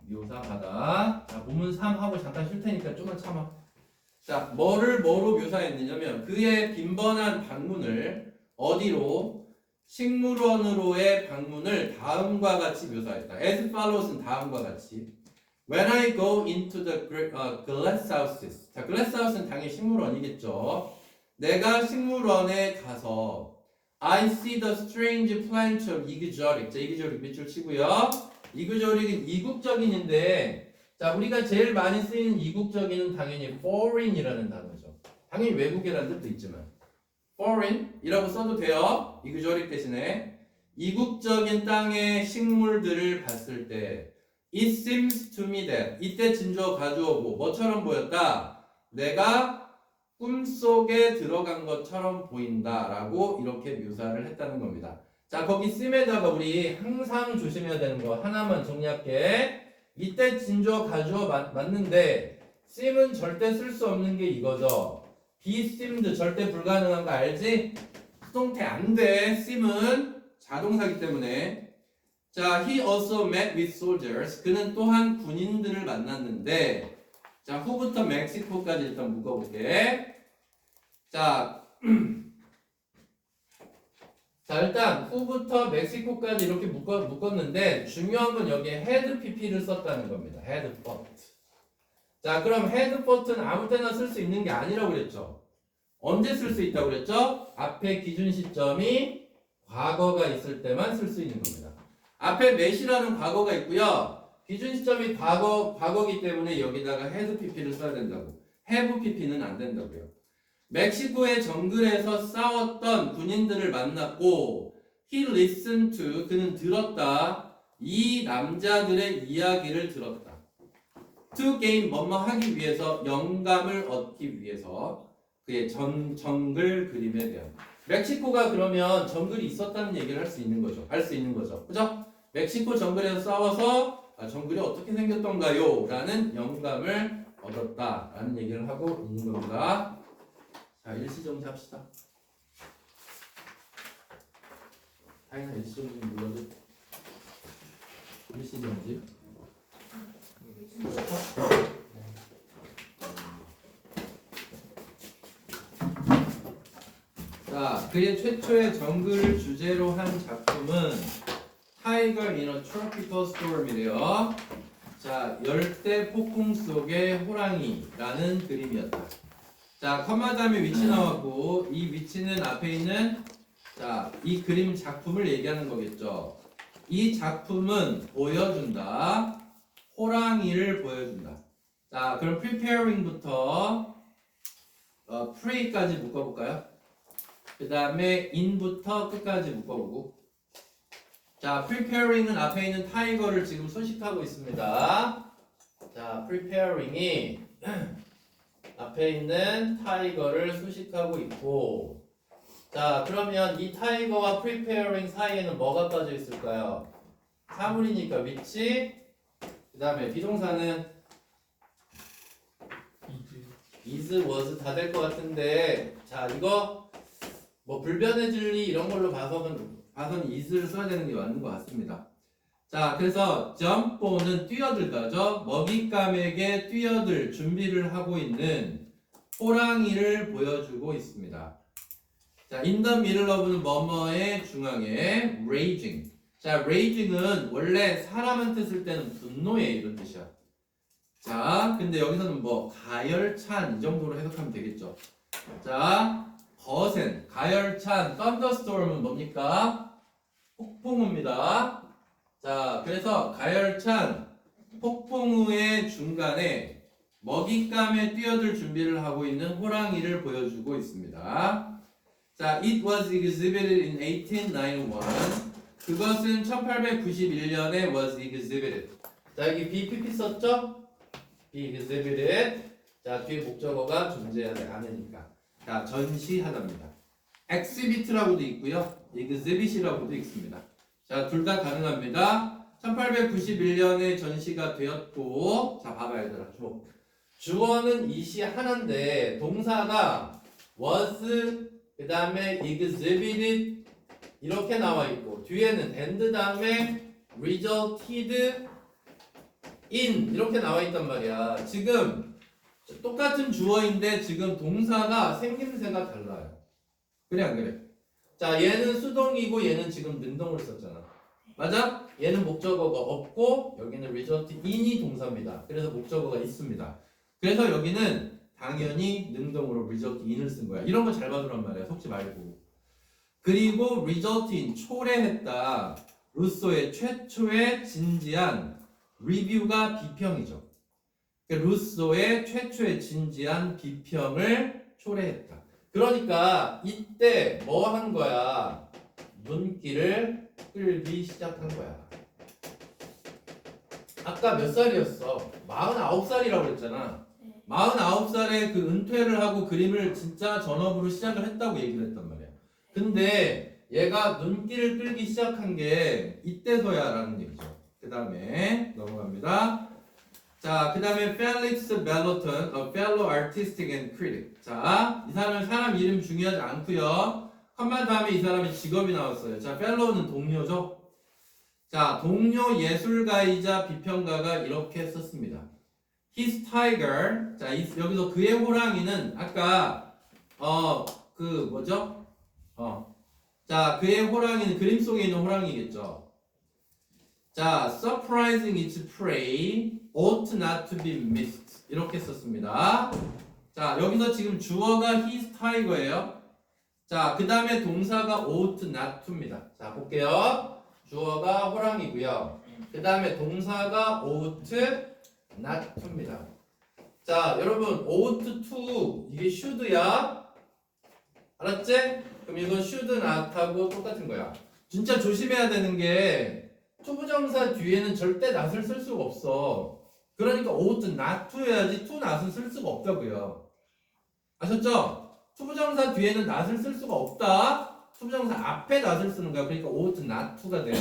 묘사하다. 자, 본문 3 하고 잠깐 쉴 테니까 좀만 참아. 자, 뭐를 뭐로 묘사했느냐면 그의 빈번한 방문을 어디로? 식물원으로의 방문을 다음과 같이 묘사했다. As follows는 다음과 같이. When I go into the glass houses. 자, glass house는 당연히 식물원이겠죠. 내가 식물원에 가서 I see the strange plants of exotic. 자, exotic 밑줄 치고요. exotic은 이국적인인데, 자, 우리가 제일 많이 쓰이는 이국적인은 당연히 foreign이라는 단어죠. 당연히 외국이라는 뜻도 있지만 foreign이라고 써도 돼요. exotic 대신에 이국적인 땅의 식물들을 봤을 때 it seems to me that 이때 진주어 가주어고 뭐처럼 보였다? 내가 꿈속에 들어간 것처럼 보인다라고 이렇게 묘사를 했다는 겁니다. 자, 거기 씀에다가 우리 항상 조심해야 되는 거 하나만 정리할게. 이때 진주어 가주어 맞는데 씀은 절대 쓸 수 없는 게 이거죠. be seemed 절대 불가능한 거 알지? 수동태 안 돼. 씀은 자동사기 때문에. 자, he also met with soldiers. 그는 또한 군인들을 만났는데, 자, 후부터 멕시코까지 일단 묶어볼게. 자, 자, 일단 후부터 멕시코까지 이렇게 묶었는데 중요한 건 여기에 had pp를 썼다는 겁니다. had fought. 자, 그럼 had fought는 아무 때나 쓸 수 있는 게 아니라고 그랬죠. 언제 쓸 수 있다고 그랬죠? 앞에 기준 시점이 과거가 있을 때만 쓸 수 있는 겁니다. 앞에 met이라는 과거가 있고요. 기준 시점이 과거기 때문에 여기다가 had pp를 써야 된다고. have pp는 안 된다고요. 멕시코의 정글에서 싸웠던 군인들을 만났고 he listened to 그는 들었다. 이 남자들의 이야기를 들었다. to gain 뭐뭐 하기 위해서 영감을 얻기 위해서 그의 정글 그림에 대한 멕시코가 그러면 정글이 있었다는 얘기를 할 수 있는 거죠. 그죠? 멕시코 정글에서 싸워서 정글이 어떻게 생겼던가요? 라는 영감을 얻었다 라는 얘기를 하고 있는 겁니다. 자, 일시정지 합시다. 다이나 일시정지 눌러줘. 일시정지. 자, 그의 최초의 정글을 주제로 한 작품은 Tiger in a Tropical Storm이래요. 자, 열대 폭풍 속의 호랑이라는 그림이었다. 자, 컴마 다음에 위치 나왔고 이 위치는 앞에 있는 자, 이 그림 작품을 얘기하는 거겠죠. 이 작품은 보여준다. 호랑이를 보여준다. 자, 그럼 preparing부터 pre까지 묶어볼까요? 그 다음에 in부터 끝까지 묶어보고. 자, preparing은 앞에 있는 타이거를 지금 소식하고 있습니다. 자, preparing이 앞에 있는 타이거를 소식하고 있고. 자, 그러면 이 타이거와 preparing 사이에는 뭐가 빠져 있을까요? 사물이니까 위치. 그 다음에 비동사는 is, was 다 될 것 같은데. 자, 이거 뭐 불변의 진리 이런 걸로 봐서는 is를 써야 되는 게 맞는 것 같습니다. 자, 그래서 jump는 뛰어들다죠. 먹잇감에게 뛰어들 준비를 하고 있는 호랑이를 보여주고 있습니다. 자, in the middle of는 뭐뭐의 중앙에 raging. 자, raging은 원래 사람한테 쓸 때는 분노해 이런 뜻이야. 자, 근데 여기서는 뭐 가열찬 이 정도로 해석하면 되겠죠. 자, 거센, 가열찬, thunderstorm은 뭡니까? 폭풍우입니다. 자, 그래서 가열찬 폭풍우의 중간에 먹잇감에 뛰어들 준비를 하고 있는 호랑이를 보여주고 있습니다. 자, it was exhibited in 1891. 그것은 1891년에 was exhibited. 자, 여기 BPP 썼죠? be exhibited. 자, 뒤에 목적어가 존재하지 않으니까. 자, 전시하답니다. exhibit라고도 있고요. exhibit이라고도 있습니다. 자, 둘 다 가능합니다. 1891년에 전시가 되었고, 자, 봐봐 얘들아. 주어는 이시 하나인데 동사가 was 그 다음에 exhibited 이렇게 나와 있고 뒤에는 and 다음에 resulted in 이렇게 나와 있단 말이야. 지금 똑같은 주어인데 지금 동사가 생김새가 달라요. 그래 안 그래? 자, 얘는 수동이고 얘는 지금 능동을 썼잖아. 맞아? 얘는 목적어가 없고 여기는 resulted in이 동사입니다. 그래서 목적어가 있습니다. 그래서 여기는 당연히 능동으로 result in을 쓴 거야. 이런 거 잘 봐두란 말이야. 속지 말고. 그리고 result in 초래했다. 루소의 최초의 진지한 리뷰가 비평이죠. 루소의 최초의 진지한 비평을 초래했다. 그러니까 이때 뭐 한 거야? 눈길을 끌기 시작한 거야. 아까 몇 살이었어? 49살이라고 그랬잖아. 49살에 그 은퇴를 하고 그림을 진짜 전업으로 시작을 했다고 얘기를 했단 말이야. 근데 얘가 눈길을 끌기 시작한 게 이때서야 라는 얘기죠. 그 다음에 넘어갑니다. 자, 그 다음에 Felix Belloton, a fellow artistic and critic. 자, 이 사람 이름 중요하지 않고요. 컴마 다음에 이 사람의 직업이 나왔어요. 자, fellow는 동료죠. 자, 동료 예술가이자 비평가가 이렇게 썼습니다. His tiger. 자, 여기서 그의 호랑이는 아까 그 뭐죠? 자, 그의 호랑이는 그림 속에 있는 호랑이겠죠. 자, surprising its prey ought not to be missed. 이렇게 썼습니다. 자, 여기서 지금 주어가 his tiger예요. 자, 그 다음에 동사가 ought not to입니다. 자, 볼게요. 주어가 호랑이고요. 그 다음에 동사가 ought not to입니다. 자, 여러분 ought to 이게 should야. 알았지? 그럼 이건 should not하고 똑같은 거야. 진짜 조심해야 되는 게 투부정사 뒤에는 절대 not을 쓸 수가 없어. 그러니까 ought not to 해야지 to not은 쓸 수가 없다고요. 아셨죠? 투부정사 뒤에는 not을 쓸 수가 없다. 투부정사 앞에 not을 쓰는 거야. 그러니까 ought not to가 돼.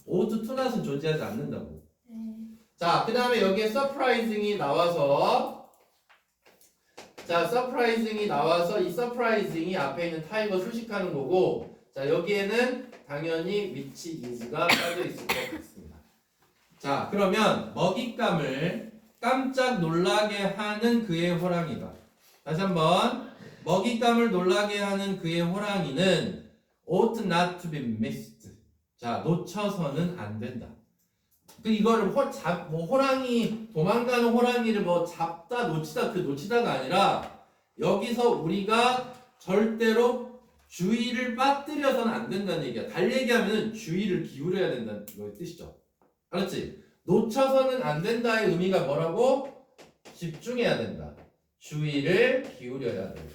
ought to not은 존재하지 않는다고. 자, 그 다음에 여기에 surprising이 나와서 자, surprising이 나와서 이 surprising이 앞에 있는 타입을 수식하는 거고 자, 여기에는 당연히 which is가 빠져 있을 것 같습니다. 자, 그러면 먹잇감을 깜짝 놀라게 하는 그의 호랑이가 다시 한번 먹잇감을 놀라게 하는 그의 호랑이는 ought not to be missed. 자, 놓쳐서는 안 된다. 그 이거를 호랑이 도망가는 호랑이를 뭐 잡다 놓치다 그 놓치다가 아니라 여기서 우리가 절대로 주의를 빠뜨려서는 안 된다는 얘기야. 달 얘기하면은 주의를 기울여야 된다는 거 뜻이죠. 알았지? 놓쳐서는 안 된다의 의미가 뭐라고? 집중해야 된다. 주의를 기울여야 돼.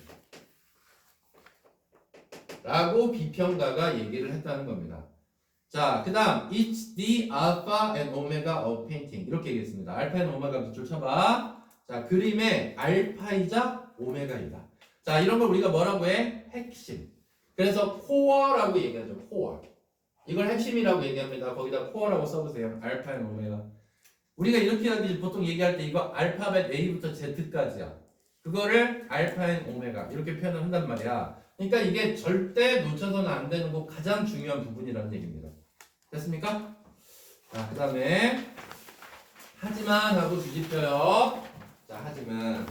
라고 비평가가 얘기를 했다는 겁니다. 자, 그 다음 It's the alpha and omega of painting 이렇게 얘기했습니다. 알파 앤 오메가 밑줄 쳐봐. 자, 그림의 알파이자 오메가이다. 자, 이런 걸 우리가 뭐라고 해? 핵심. 그래서 코어라고 얘기하죠. 코어. 이걸 핵심이라고 얘기합니다. 거기다 코어라고 써보세요. 알파 앤 오메가. 우리가 이렇게 하기 보통 얘기할 때 이거 알파벳 A부터 Z까지야. 그거를 알파 앤 오메가 이렇게 표현을 한단 말이야. 그러니까 이게 절대 놓쳐서는 안 되는 거 가장 중요한 부분이라는 얘기입니다. 됐습니까? 자, 그 다음에 하지만 하고 뒤집혀요. 자, 하지만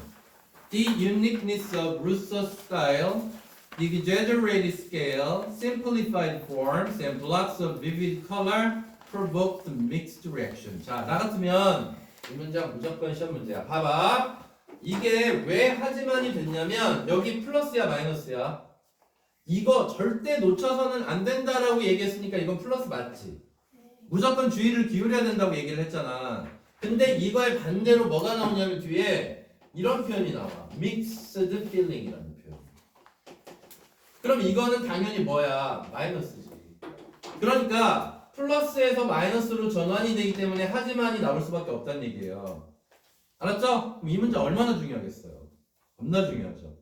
The uniqueness of Rousseau's style, the exaggerated scale, simplified forms, and blocks of vivid color provoked mixed reaction. 자, 나 같으면 이 문장 무조건 시험 문제야. 봐봐. 이게 왜 하지만이 됐냐면 여기 플러스야 마이너스야? 이거 절대 놓쳐서는 안 된다라고 얘기했으니까 이건 플러스 맞지? 무조건 주의를 기울여야 된다고 얘기를 했잖아. 근데 이거의 반대로 뭐가 나오냐면 뒤에 이런 표현이 나와. Mixed feeling이라는 표현. 그럼 이거는 당연히 뭐야? 마이너스지. 그러니까 플러스에서 마이너스로 전환이 되기 때문에 하지만이 나올 수밖에 없다는 얘기예요. 알았죠? 그럼 이 문제 얼마나 중요하겠어요? 겁나 중요하죠.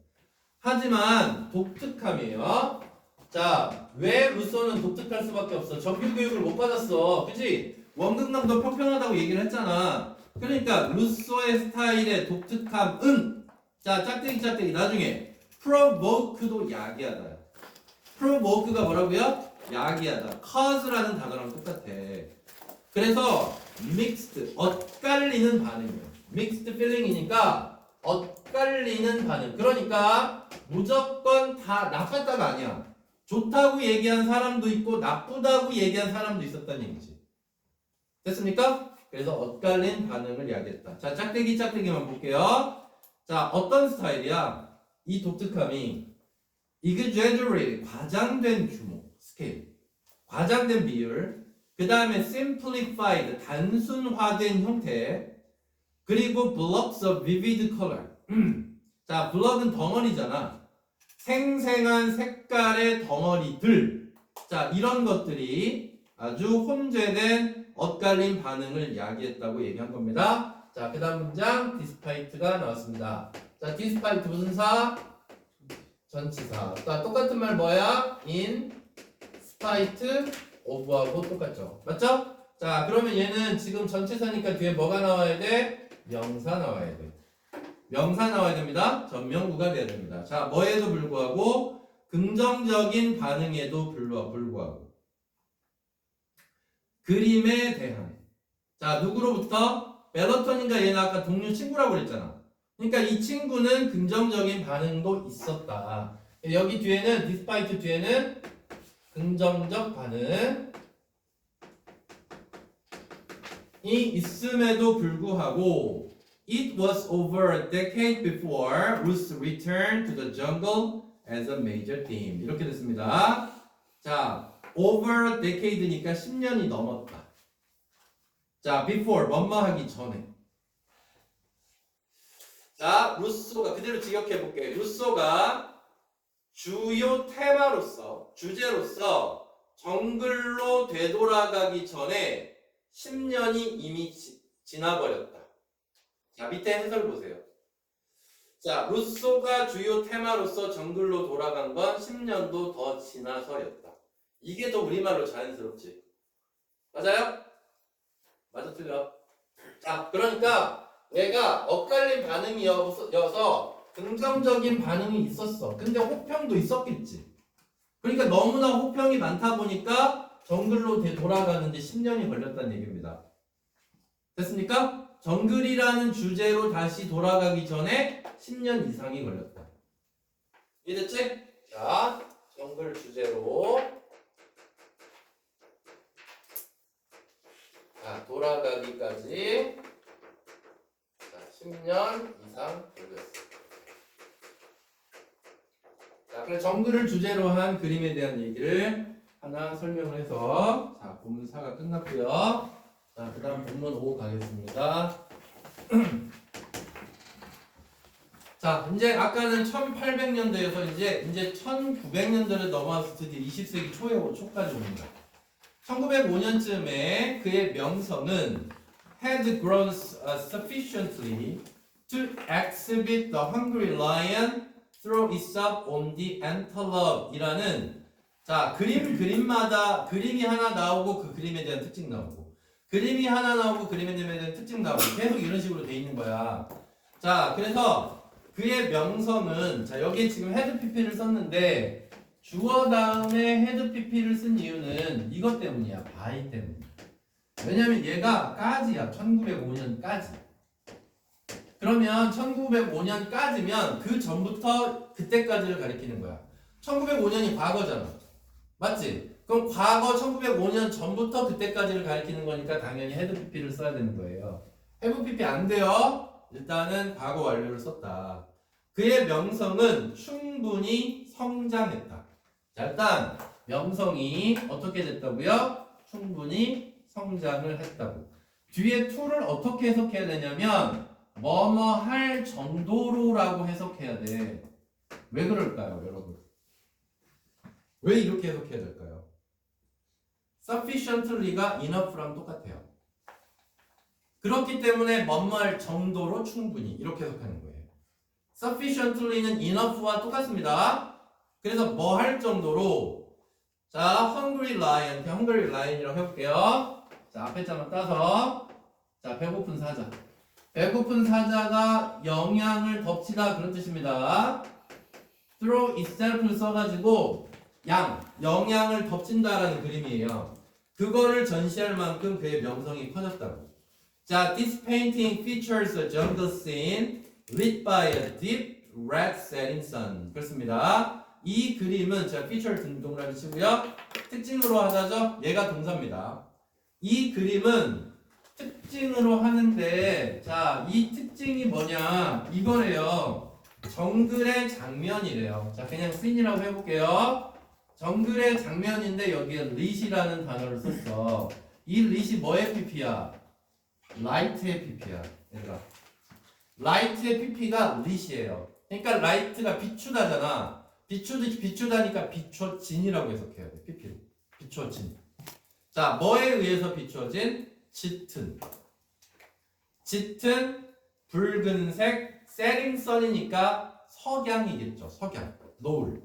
하지만 독특함이에요. 자, 왜 루소는 독특할 수밖에 없어? 정규 교육을 못 받았어. 그치? 원극남도 평평하다고 얘기를 했잖아. 그러니까 루소의 스타일의 독특함은 자, 짝대기 나중에 provoke도 야기하다. provoke가 뭐라고요? 야기하다. cause라는 단어랑 똑같아. 그래서 mixed, 엇갈리는 반응이에요. mixed feeling이니까 엇갈리는 반응. 그러니까 무조건 다 나빴다가 아니야. 좋다고 얘기한 사람도 있고 나쁘다고 얘기한 사람도 있었다는 얘기지. 됐습니까? 그래서 엇갈린 반응을 야기했다. 자, 짝대기만 볼게요. 자, 어떤 스타일이야? 이 독특함이 exaggerated, 과장된 규모, 스케일, 과장된 비율, 그 다음에 simplified, 단순화된 형태, 그리고 blocks of vivid color. 자, 블럭은 덩어리잖아. 생생한 색깔의 덩어리들. 자, 이런 것들이 아주 혼재된 엇갈린 반응을 야기했다고 얘기한 겁니다. 자, 그 다음 문장 despite가 나왔습니다. 자, despite 무슨 사? 전치사. 자, 똑같은 말 뭐야? in, spite, of하고 똑같죠. 맞죠? 자, 그러면 얘는 지금 전치사니까 뒤에 뭐가 나와야 돼? 명사 나와야 돼. 명사 나와야 됩니다. 전명구가 돼야 됩니다. 자, 뭐에도 불구하고 긍정적인 반응에도 불구하고 그림에 대한 자, 누구로부터? 멜로톤인가 얘는 아까 동료 친구라고 그랬잖아. 그러니까 이 친구는 긍정적인 반응도 있었다. 여기 뒤에는 despite 뒤에는 긍정적 반응이 있음에도 불구하고 It was over a decade before Ruth returned to the jungle as a major theme. 이렇게 됐습니다. 자, over a decade니까 10년이 넘었다. 자, before, 뭐뭐 하기 전에. 자, 루소가 그대로 직역해 볼게요. 루소가 주요 테마로서, 주제로서 정글로 되돌아가기 전에 10년이 이미 지나버렸다. 자, 밑에 해설 보세요. 자, 루소가 주요 테마로서 정글로 돌아간 건 10년도 더 지나서였다. 이게 더 우리말로 자연스럽지. 맞아요? 맞아, 틀려. 자, 그러니까 얘가 엇갈린 반응이어서 긍정적인 반응이 있었어. 근데 호평도 있었겠지. 그러니까 너무나 호평이 많다 보니까 정글로 돌아가는데 10년이 걸렸다는 얘기입니다. 됐습니까? 정글이라는 주제로 다시 돌아가기 전에 10년 이상이 걸렸다. 이해됐지? 자, 정글 주제로 자, 돌아가기까지 자, 10년 이상 걸렸어. 자, 그럼 정글을 주제로 한 그림에 대한 얘기를 하나 설명을 해서 자, 본문 4가 끝났고요. 자, 그 다음 본문 5 가겠습니다. 자, 이제 아까는 1800년대에서 이제 1900년대를 넘어와서 드디어 20세기 초까지 옵니다. 1905년쯤에 그의 명성은 had grown sufficiently to exhibit the hungry lion throw itself on the antelope 이라는 자, 그림마다 그림이 하나 나오고 그 그림에 대한 특징 나오고 그림이 하나 나오고 그림에 대한 특징 나오고 계속 이런 식으로 돼 있는 거야. 자, 그래서 그의 명성은 자, 여기에 지금 헤드 PP를 썼는데 주어 다음에 헤드 PP를 쓴 이유는 이것 때문이야. by 때문이야. 왜냐면 얘가 까지야. 1905년까지. 그러면 1905년까지면 그 전부터 그때까지를 가리키는 거야. 1905년이 과거잖아. 맞지? 그럼 과거 1905년 전부터 그때까지를 가리키는 거니까 당연히 헤드 PP를 써야 되는 거예요. 헤드 PP 안 돼요. 일단은 과거 완료를 썼다. 그의 명성은 충분히 성장했다. 자, 일단 명성이 어떻게 됐다고요? 충분히 성장을 했다고. 뒤에 to를 어떻게 해석해야 되냐면 뭐뭐 할 정도로라고 해석해야 돼. 왜 그럴까요, 여러분? 왜 이렇게 해석해야 될까요? sufficiently가 enough랑 똑같아요. 그렇기 때문에 뭐뭐 할 정도로 충분히 이렇게 해석하는 거예요. sufficiently는 enough와 똑같습니다. 그래서 뭐 할 정도로 자, hungry lion, hungry lion이라고 해볼게요. 자, 앞에 자만 따서 자, 배고픈 사자. 배고픈 사자가 영양을 덮치다 그런 뜻입니다. throw itself를 써가지고 영양을 덮친다라는 그림이에요. 그거를 전시할 만큼 그의 명성이 커졌다고. 자, this painting features a jungle scene lit by a deep red setting sun. 그렇습니다. 이 그림은 제가 feature 동그라미 치고요. 특징으로 하자죠. 얘가 동사입니다. 이 그림은 특징으로 하는데 자, 이 특징이 뭐냐? 이거래요. 정글의 장면이래요. 자, 그냥 scene이라고 해볼게요. 정글의 장면인데 여기에 lit이라는 단어를 썼어. 이 lit이 뭐의 pp야? light의 pp야. 얘가 light의 pp가 lit이에요. 그러니까 light가 비추다잖아. 비추다니까 비춰진이라고 해석해야 돼. pp로. 비춰진. 자, 뭐에 의해서 비춰진? 짙은 붉은색 setting sun이니까 석양이겠죠. 석양. 노을.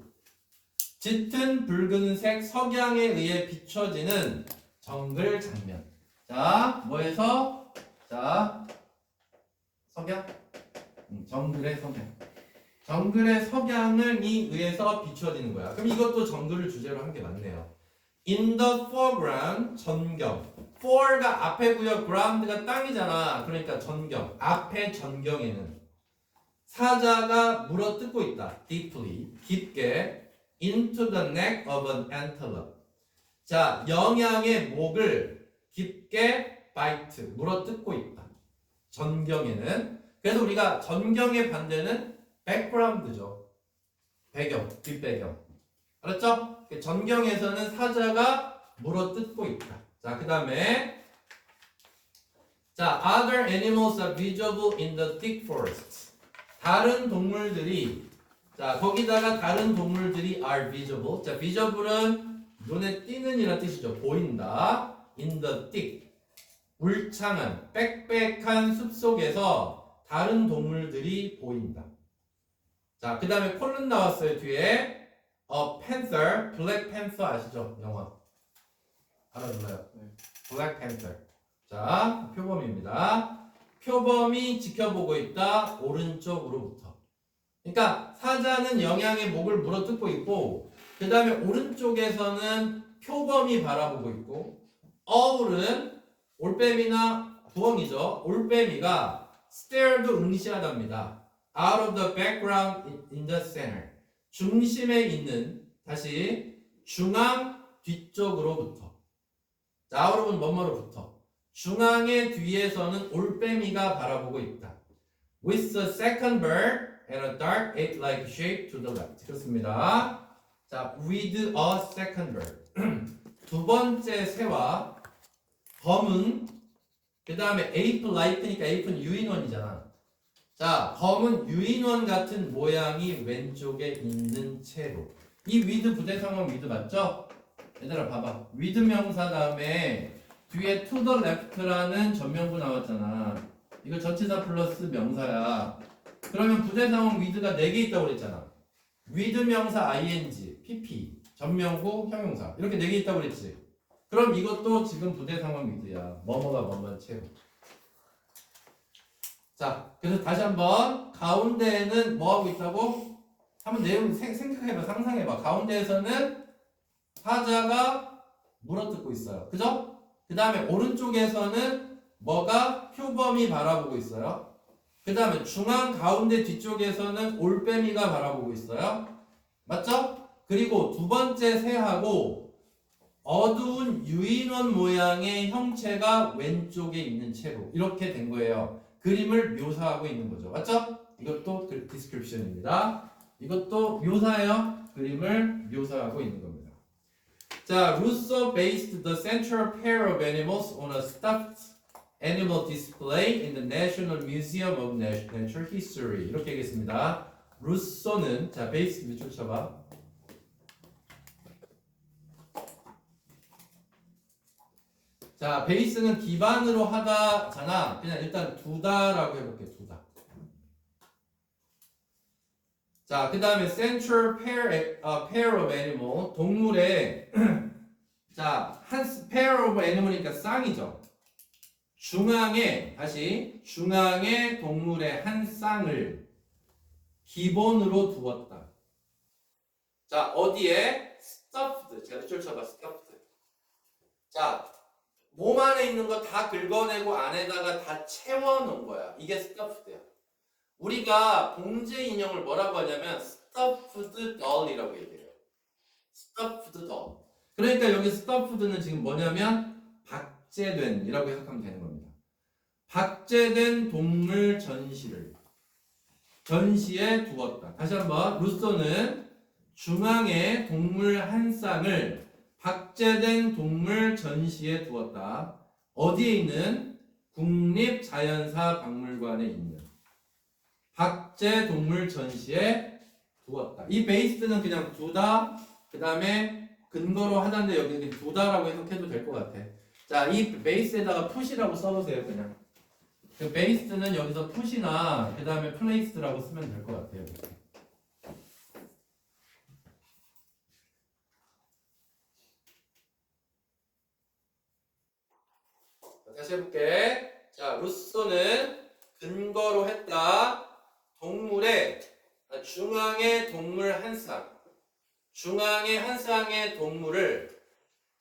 짙은 붉은색 석양에 의해 비춰지는 정글 장면. 자, 뭐에서? 자, 석양? 정글의 석양. 정글의 석양이 의해서 비춰지는 거야. 그럼 이것도 정글을 주제로 한 게 맞네요. In the foreground, 전경. for가 앞에고요. ground가 땅이잖아. 그러니까 전경. 앞에 전경에는 사자가 물어뜯고 있다. deeply, 깊게 into the neck of an antelope. 자, 영양의 목을 깊게 bite, 물어뜯고 있다. 전경에는. 그래서 우리가 전경의 반대는 background죠. 배경, 뒷배경. 알았죠? 전경에서는 사자가 물어뜯고 있다. 자, 그 다음에 자, other animals are visible in the thick forest. 다른 동물들이 자, 거기다가 다른 동물들이 are visible. 자, visible은 눈에 띄는 이란 뜻이죠. 보인다. in the thick. 울창한, 빽빽한 숲속에서 다른 동물들이 보인다. 자, 그 다음에 콜론 나왔어요. 뒤에 A panther, Black Panther 아시죠? 영화 알아들어요? 네. Black Panther. 자, 표범입니다. 표범이 지켜보고 있다. 오른쪽으로부터. 그러니까 사자는 영양의 목을 물어뜯고 있고 그 다음에 오른쪽에서는 표범이 바라보고 있고 어울은 올빼미나 부엉이죠. 올빼미가 stare도 응시하답니다. Out of the background in the center. 중심에 있는 다시 중앙 뒤쪽으로부터. 자, outof은 뭐뭐로부터. 중앙의 뒤에서는 올빼미가 바라보고 있다. With a second bird and a dark egg-like shape to the left. 그렇습니다. 자, with a second bird. 두 번째 새와 검은, 그 다음에 ape-like니까 ape는 유인원이잖아. 자, 검은 유인원 같은 모양이 왼쪽에 있는 채로. 이 with 부대상황 with 맞죠? 얘들아 봐봐. with 명사 다음에 뒤에 to the left라는 전명구 나왔잖아. 이거 전치사 플러스 명사야. 그러면 부대상황 with가 4개 있다고 그랬잖아. with 명사 ing, pp, 전명구, 형용사 이렇게 4개 있다고 그랬지. 그럼 이것도 지금 부대상황 with야. 뭐뭐가 뭐뭐 채로. 자, 그래서 다시 한번 가운데에는 뭐 하고 있다고? 한번 내용 생각해봐, 상상해봐. 가운데에서는 사자가 물어뜯고 있어요. 그죠? 그 다음에 오른쪽에서는 뭐가 표범이 바라보고 있어요. 그 다음에 중앙 가운데 뒤쪽에서는 올빼미가 바라보고 있어요. 맞죠? 그리고 두 번째 새하고 어두운 유인원 모양의 형체가 왼쪽에 있는 채로 이렇게 된 거예요. 그림을 묘사하고 있는 거죠. 맞죠? 이것도 디스크립션입니다. 이것도 묘사예요. 그림을 묘사하고 있는 겁니다. 자, Rousseau based the central pair of animals on a stuffed animal display in the National Museum of Natural History. 이렇게 얘기했습니다. 루소는 자, 베이스 밑줄 쳐봐. 자, 베이스는 기반으로 하다잖아. 그냥 일단 두다라고 해볼게. 두다. 자, 그 다음에 central pair of animal 동물의 자, 한 pair of animal이니까 쌍이죠. 중앙에 다시 중앙에 동물의 한 쌍을 기본으로 두었다. 자, 어디에? stuffed. 자, 밑줄 쳐봐. stuffed. 자, 몸 안에 있는 거 다 긁어내고 안에다가 다 채워놓은 거야. 이게 stuffed야. 우리가 봉제 인형을 뭐라고 하냐면 stuffed doll이라고 얘기해요. stuffed doll. 그러니까 여기 stuffed는 지금 뭐냐면 박제된 이라고 해석하면 되는 겁니다. 박제된 동물 전시에 두었다. 다시 한번 루소는 중앙에 동물 한 쌍을 박제된 동물 전시에 두었다. 어디에 있는? 국립자연사박물관에 있는 박제 동물 전시에 두었다. 이 베이스는 그냥 두다, 그 다음에 근거로 하다인데 여기 두다라고 해석해도 될 것 같아. 자, 이 베이스에다가 푸시라고 써보세요, 그냥. 그 베이스는 여기서 푸시나 그 다음에 플레이스라고 쓰면 될 것 같아요. 다시 해볼게. 자, 루소는 근거로 했다. 동물의 중앙의 동물 한 쌍. 중앙의 한 쌍의 동물을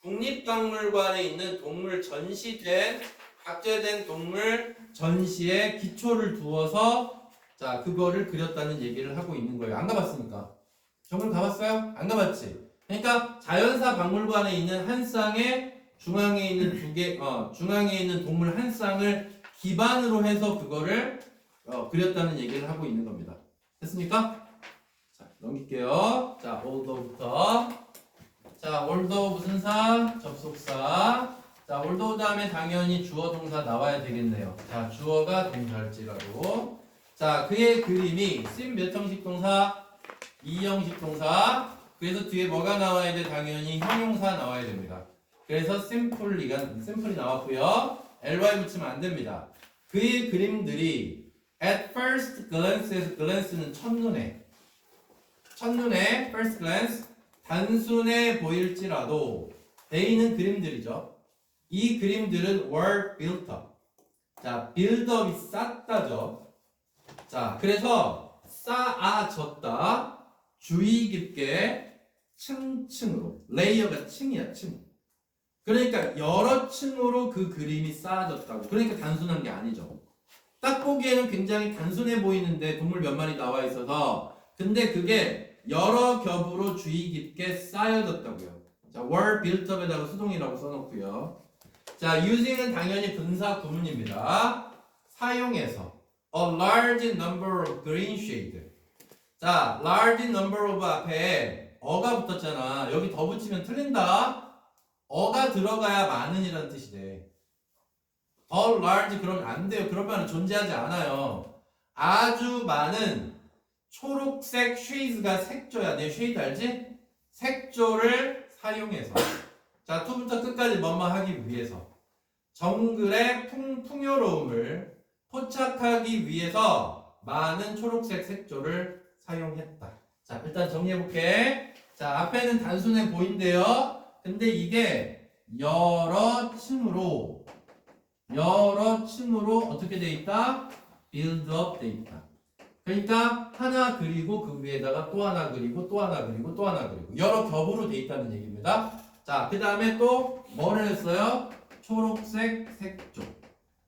국립박물관에 있는 동물 전시된 박제된 동물 전시에 기초를 두어서 자, 그거를 그렸다는 얘기를 하고 있는 거예요. 안 가봤습니까? 저걸 가봤어요? 안 가봤지? 그러니까 자연사 박물관에 있는 한 쌍의 중앙에 있는 중앙에 있는 동물 한 쌍을 기반으로 해서 그거를 그렸다는 얘기를 하고 있는 겁니다. 됐습니까? 자, 넘길게요. 자, although부터. 자, although 무슨 사? 접속사. 자, although 다음에 당연히 주어 동사 나와야 되겠네요. 자, 주어가 동사일지라도. 자, 그의 그림이 sim 몇 형식 동사? 2형식 동사. 그래서 뒤에 뭐가 나와야 돼? 당연히 형용사 나와야 됩니다. 그래서 심플이 나왔고요. ly 붙이면 안 됩니다. 그의 그림들이 at first glance에서 glance는 첫눈에 first glance 단순해 보일지라도 they는 그림들이죠. 이 그림들은 were built up. 자, build up이 쌓다죠. 자, 그래서 쌓아졌다. 주의 깊게 층층으로. 레이어가 층이야, 층. 그러니까 여러 층으로 그 그림이 쌓아졌다고. 그러니까 단순한 게 아니죠. 딱 보기에는 굉장히 단순해 보이는데 동물 몇 마리 나와 있어서 근데 그게 여러 겹으로 주의 깊게 쌓여졌다고요. 자, were built up에다가 수동이라고 써놓고요. 자, using은 당연히 분사 구문입니다. 사용해서. A large number of green shade. 자, large number of 앞에 어가 붙었잖아. 여기 더 붙이면 틀린다. 어가 들어가야 많은이라는 뜻이 돼. A large 그러면 안 돼요. 그런 말은 존재하지 않아요. 아주 많은 초록색 쉐이드가 색조야. 내 쉐이드 알지? 색조를 사용해서. 자, 투부터 끝까지 뭐뭐 하기 위해서. 정글의 풍요로움을 포착하기 위해서 많은 초록색 색조를 사용했다. 자, 일단 정리해볼게. 자, 앞에는 단순해 보인대요. 근데 이게 여러 층으로 어떻게 돼 있다? build up 돼 있다. 그러니까 하나 그리고 그 위에다가 또 하나 그리고 또 하나 그리고 또 하나 그리고 여러 겹으로 돼 있다는 얘기입니다. 자, 그 다음에 또 뭐를 했어요? 초록색 색조.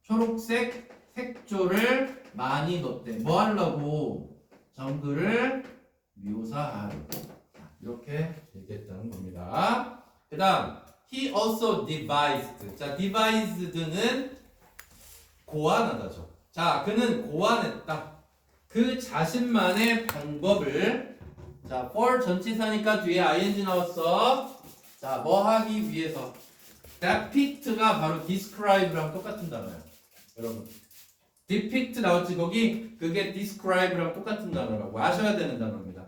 초록색 색조를 많이 넣었대. 뭐 하려고? 정글을 묘사하려고. 이렇게 얘기했다는 겁니다. 그 다음 he also devised. 자, devised는 고안하다죠. 자, 그는 고안했다. 그 자신만의 방법을. 자, for 전치사니까 뒤에 ing 나왔어. 자, 뭐 하기 위해서. depict가 바로 describe랑 똑같은 단어예요. 여러분, depict 나왔지 거기? 그게 describe랑 똑같은 단어라고 아셔야 되는 단어입니다.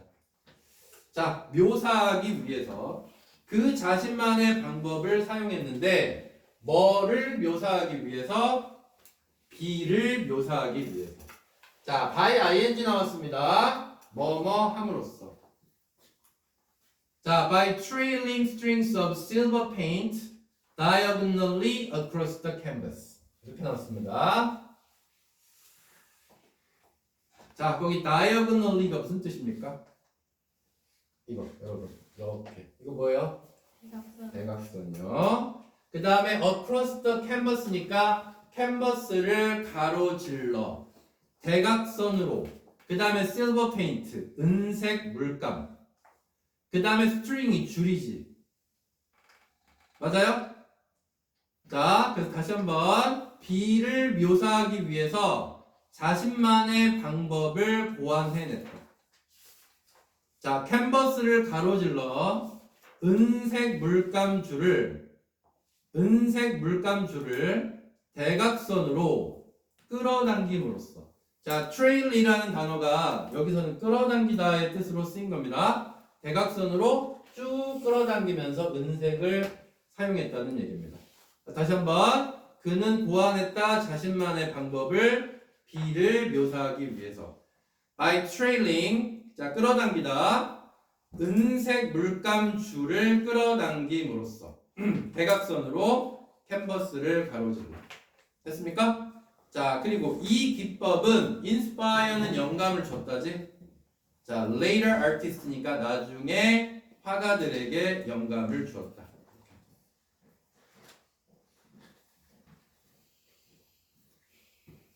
자, 묘사하기 위해서 그 자신만의 방법을 사용했는데 뭐를 묘사하기 위해서? B를 묘사하기 위해서. 자, by ing 나왔습니다. 뭐뭐 함으로써. 자, by trailing strings of silver paint diagonally across the canvas. 이렇게 나왔습니다. 자, 거기 diagonally가 무슨 뜻입니까? 이거, 여러분, 이렇게. 이거 뭐예요? 대각선이요. 그 다음에 across the canvas니까 캔버스를 가로질러 대각선으로. 그 다음에 silver paint, 은색 물감. 그 다음에 string이 줄이지. 맞아요? 자, 그래서 다시 한번 B를 묘사하기 위해서 자신만의 방법을 고안해냈다. 자, 캔버스를 가로질러 은색 물감줄을 대각선으로 끌어당김으로써. 자, trail이라는 단어가 여기서는 끌어당기다의 뜻으로 쓰인 겁니다. 대각선으로 쭉 끌어당기면서 은색을 사용했다는 얘기입니다. 자, 다시 한번 그는 고안했다 자신만의 방법을 B를 묘사하기 위해서. by trailing, 자, 끌어당기다 은색 물감 줄을 끌어당김으로써 대각선으로 캔버스를 가로질러. 됐습니까? 자, 그리고 이 기법은 inspire는 영감을 줬다지. 자, later artist니까 나중에 화가들에게 영감을 주었다.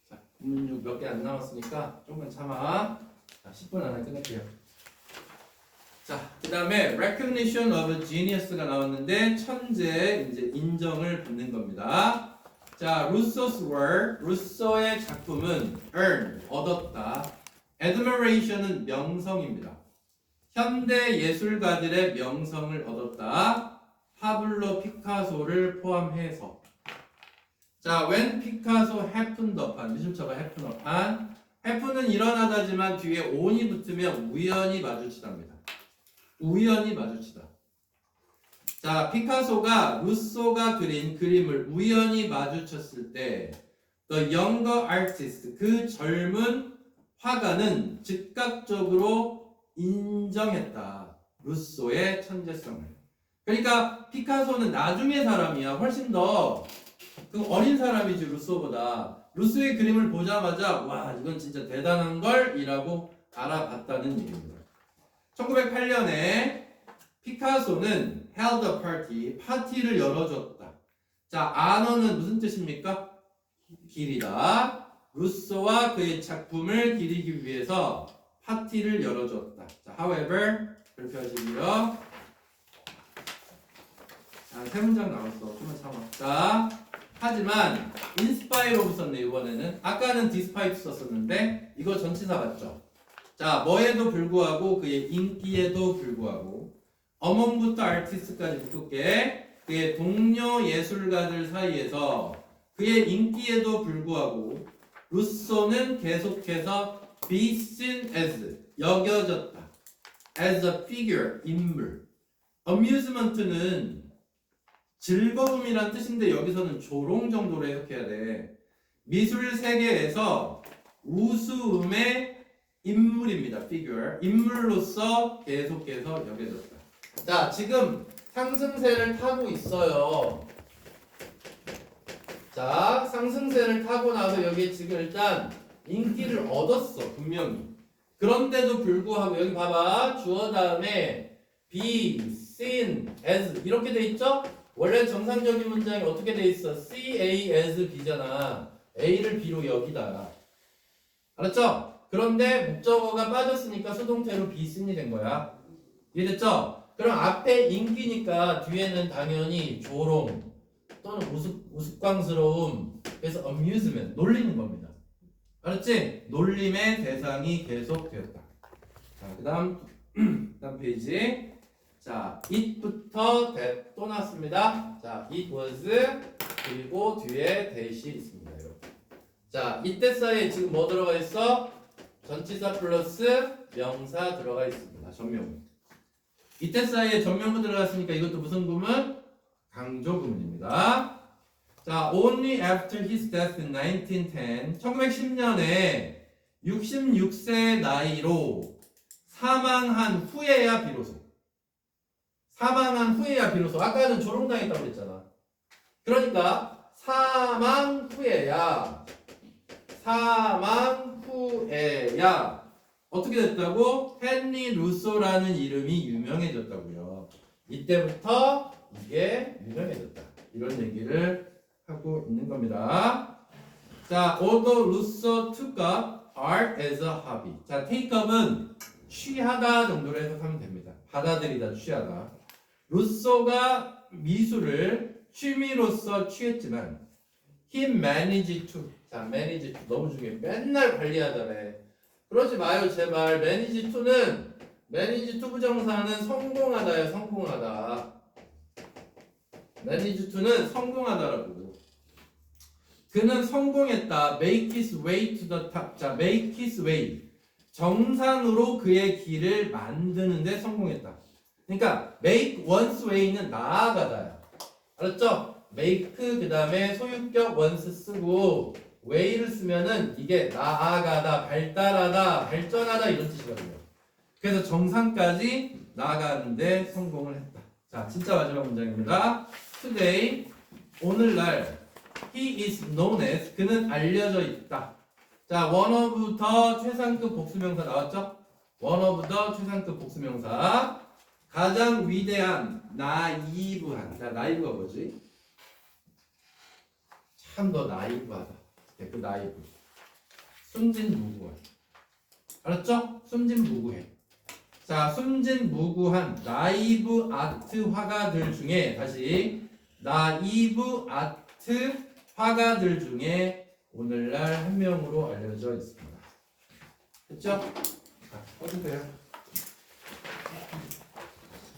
자, 문육 몇 개 안 남았으니까 조금만 참아. 자, 10분 안에 끝낼게요. 자, 그 다음에 recognition of genius가 나왔는데 천재, 이제 인정을 받는 겁니다. 자, 루소's work, 루소의 작품은 earn, 얻었다. admiration은 명성입니다. 현대 예술가들의 명성을 얻었다. 파블로 피카소를 포함해서. 자, when 피카소 happened upon, 미술처가 happen upon. happen은 일어나다지만 뒤에 on이 붙으면 우연히 마주치답니다. 우연히 마주치다. 자, 피카소가 루소가 그린 그림을 우연히 마주쳤을 때 the younger artist, 그 젊은 화가는 즉각적으로 인정했다. 루소의 천재성을. 그러니까 피카소는 나중에 사람이야. 훨씬 더 그 어린 사람이지 루소보다. 루소의 그림을 보자마자 와, 이건 진짜 대단한 걸 이라고 알아봤다는 얘기입니다. 1908년에 피카소는 held a party, 파티를 열어줬다. 자, honor는 무슨 뜻입니까? 기리다. 루소와 그의 작품을 기리기 위해서 파티를 열어줬다. 자, however, 그렇게 하시고요. 자, 세 문장 나왔어. 좀만 참아. 자, 하지만 inspire of 썼네 이번에는. 아까는 despite 썼었는데 이거 전치사 맞죠? 자, 뭐에도 불구하고 그의 인기에도 불구하고 among부터 artist까지 묶을게. 그의 동료 예술가들 사이에서 그의 인기에도 불구하고 루소는 계속해서 be seen as 여겨졌다. as a figure 인물. amusement는 즐거움이란 뜻인데 여기서는 조롱 정도로 해석해야 돼. 미술 세계에서 우스움의 인물입니다. figure. 인물로서 계속해서 여겨졌다. 자, 지금 상승세를 타고 있어요. 자, 상승세를 타고 나서 여기 지금 일단 인기를 얻었어. 분명히. 그런데도 불구하고 여기 봐봐. 주어 다음에 be seen as 이렇게 돼 있죠? 원래 정상적인 문장이 어떻게 돼 있어? see A as B잖아. A를 B로 여기다. 알았죠? 그런데 목적어가 빠졌으니까 수동태로 be seen이 된 거야. 이해됐죠? 그럼 앞에 인기니까 뒤에는 당연히 조롱 또는 우스꽝스러움, 그래서 amusement, 놀리는 겁니다. 알았지? 놀림의 대상이 계속되었다. 자, 그 다음 페이지. 자, it부터 that 또 나왔습니다. 자, it was 그리고 뒤에 that이 있습니다. 여러분. 자, 이때 사이에 지금 뭐 들어가 있어? 전치사 플러스 명사 들어가 있습니다. 전명구. 이때 사이에 전명구 들어갔으니까 이것도 무슨 구문? 강조 구문입니다. 자, only after his death in 1910, 1910년에 66세 나이로 사망한 후에야 비로소. 사망한 후에야 비로소. 아까는 조롱당했다고 그랬잖아. 그러니까 사망 후에야 어떻게 됐다고? 헨리 루소라는 이름이 유명해졌다고요. 이때부터 이게 유명해졌다. 이런 얘기를 하고 있는 겁니다. 자, although Rousseau took up art as a hobby. 자, take up은 취하다 정도로 해석하면 됩니다. 받아들이다, 취하다. 루소가 미술을 취미로서 취했지만 he managed to. 자, manage to 너무 중요해. 맨날 관리하잖아요. 그러지 마요, 제발. manage to는 manage to 부정사는 성공하다야, 성공하다. manage to는 성공하다라고. 그는 성공했다. make his way to the top. 자, make his way. 정상으로 그의 길을 만드는데 성공했다. 그러니까 make one's way는 나아가다야. 알았죠? make 그 다음에 소유격 once 쓰고 way를 쓰면은 이게 나아가다, 발달하다, 발전하다 이런 뜻이거든요. 그래서 정상까지 나아가는데 성공을 했다. 자, 진짜 마지막 문장입니다. Today, 오늘날 he is known as 그는 알려져 있다. 자, one of the 최상급 복수명사 나왔죠? one of the 최상급 복수명사. 가장 위대한 나이브한. 자, 나이브가 뭐지? 참 더 나이브하다. 그 나이브. 순진무구한. 알았죠? 순진무구해. 자, 순진무구한 나이브 아트 화가들 중에 다시 나이브 아트 화가들 중에 오늘날 한 명으로 알려져 있습니다. 됐죠? 자, 써주세요.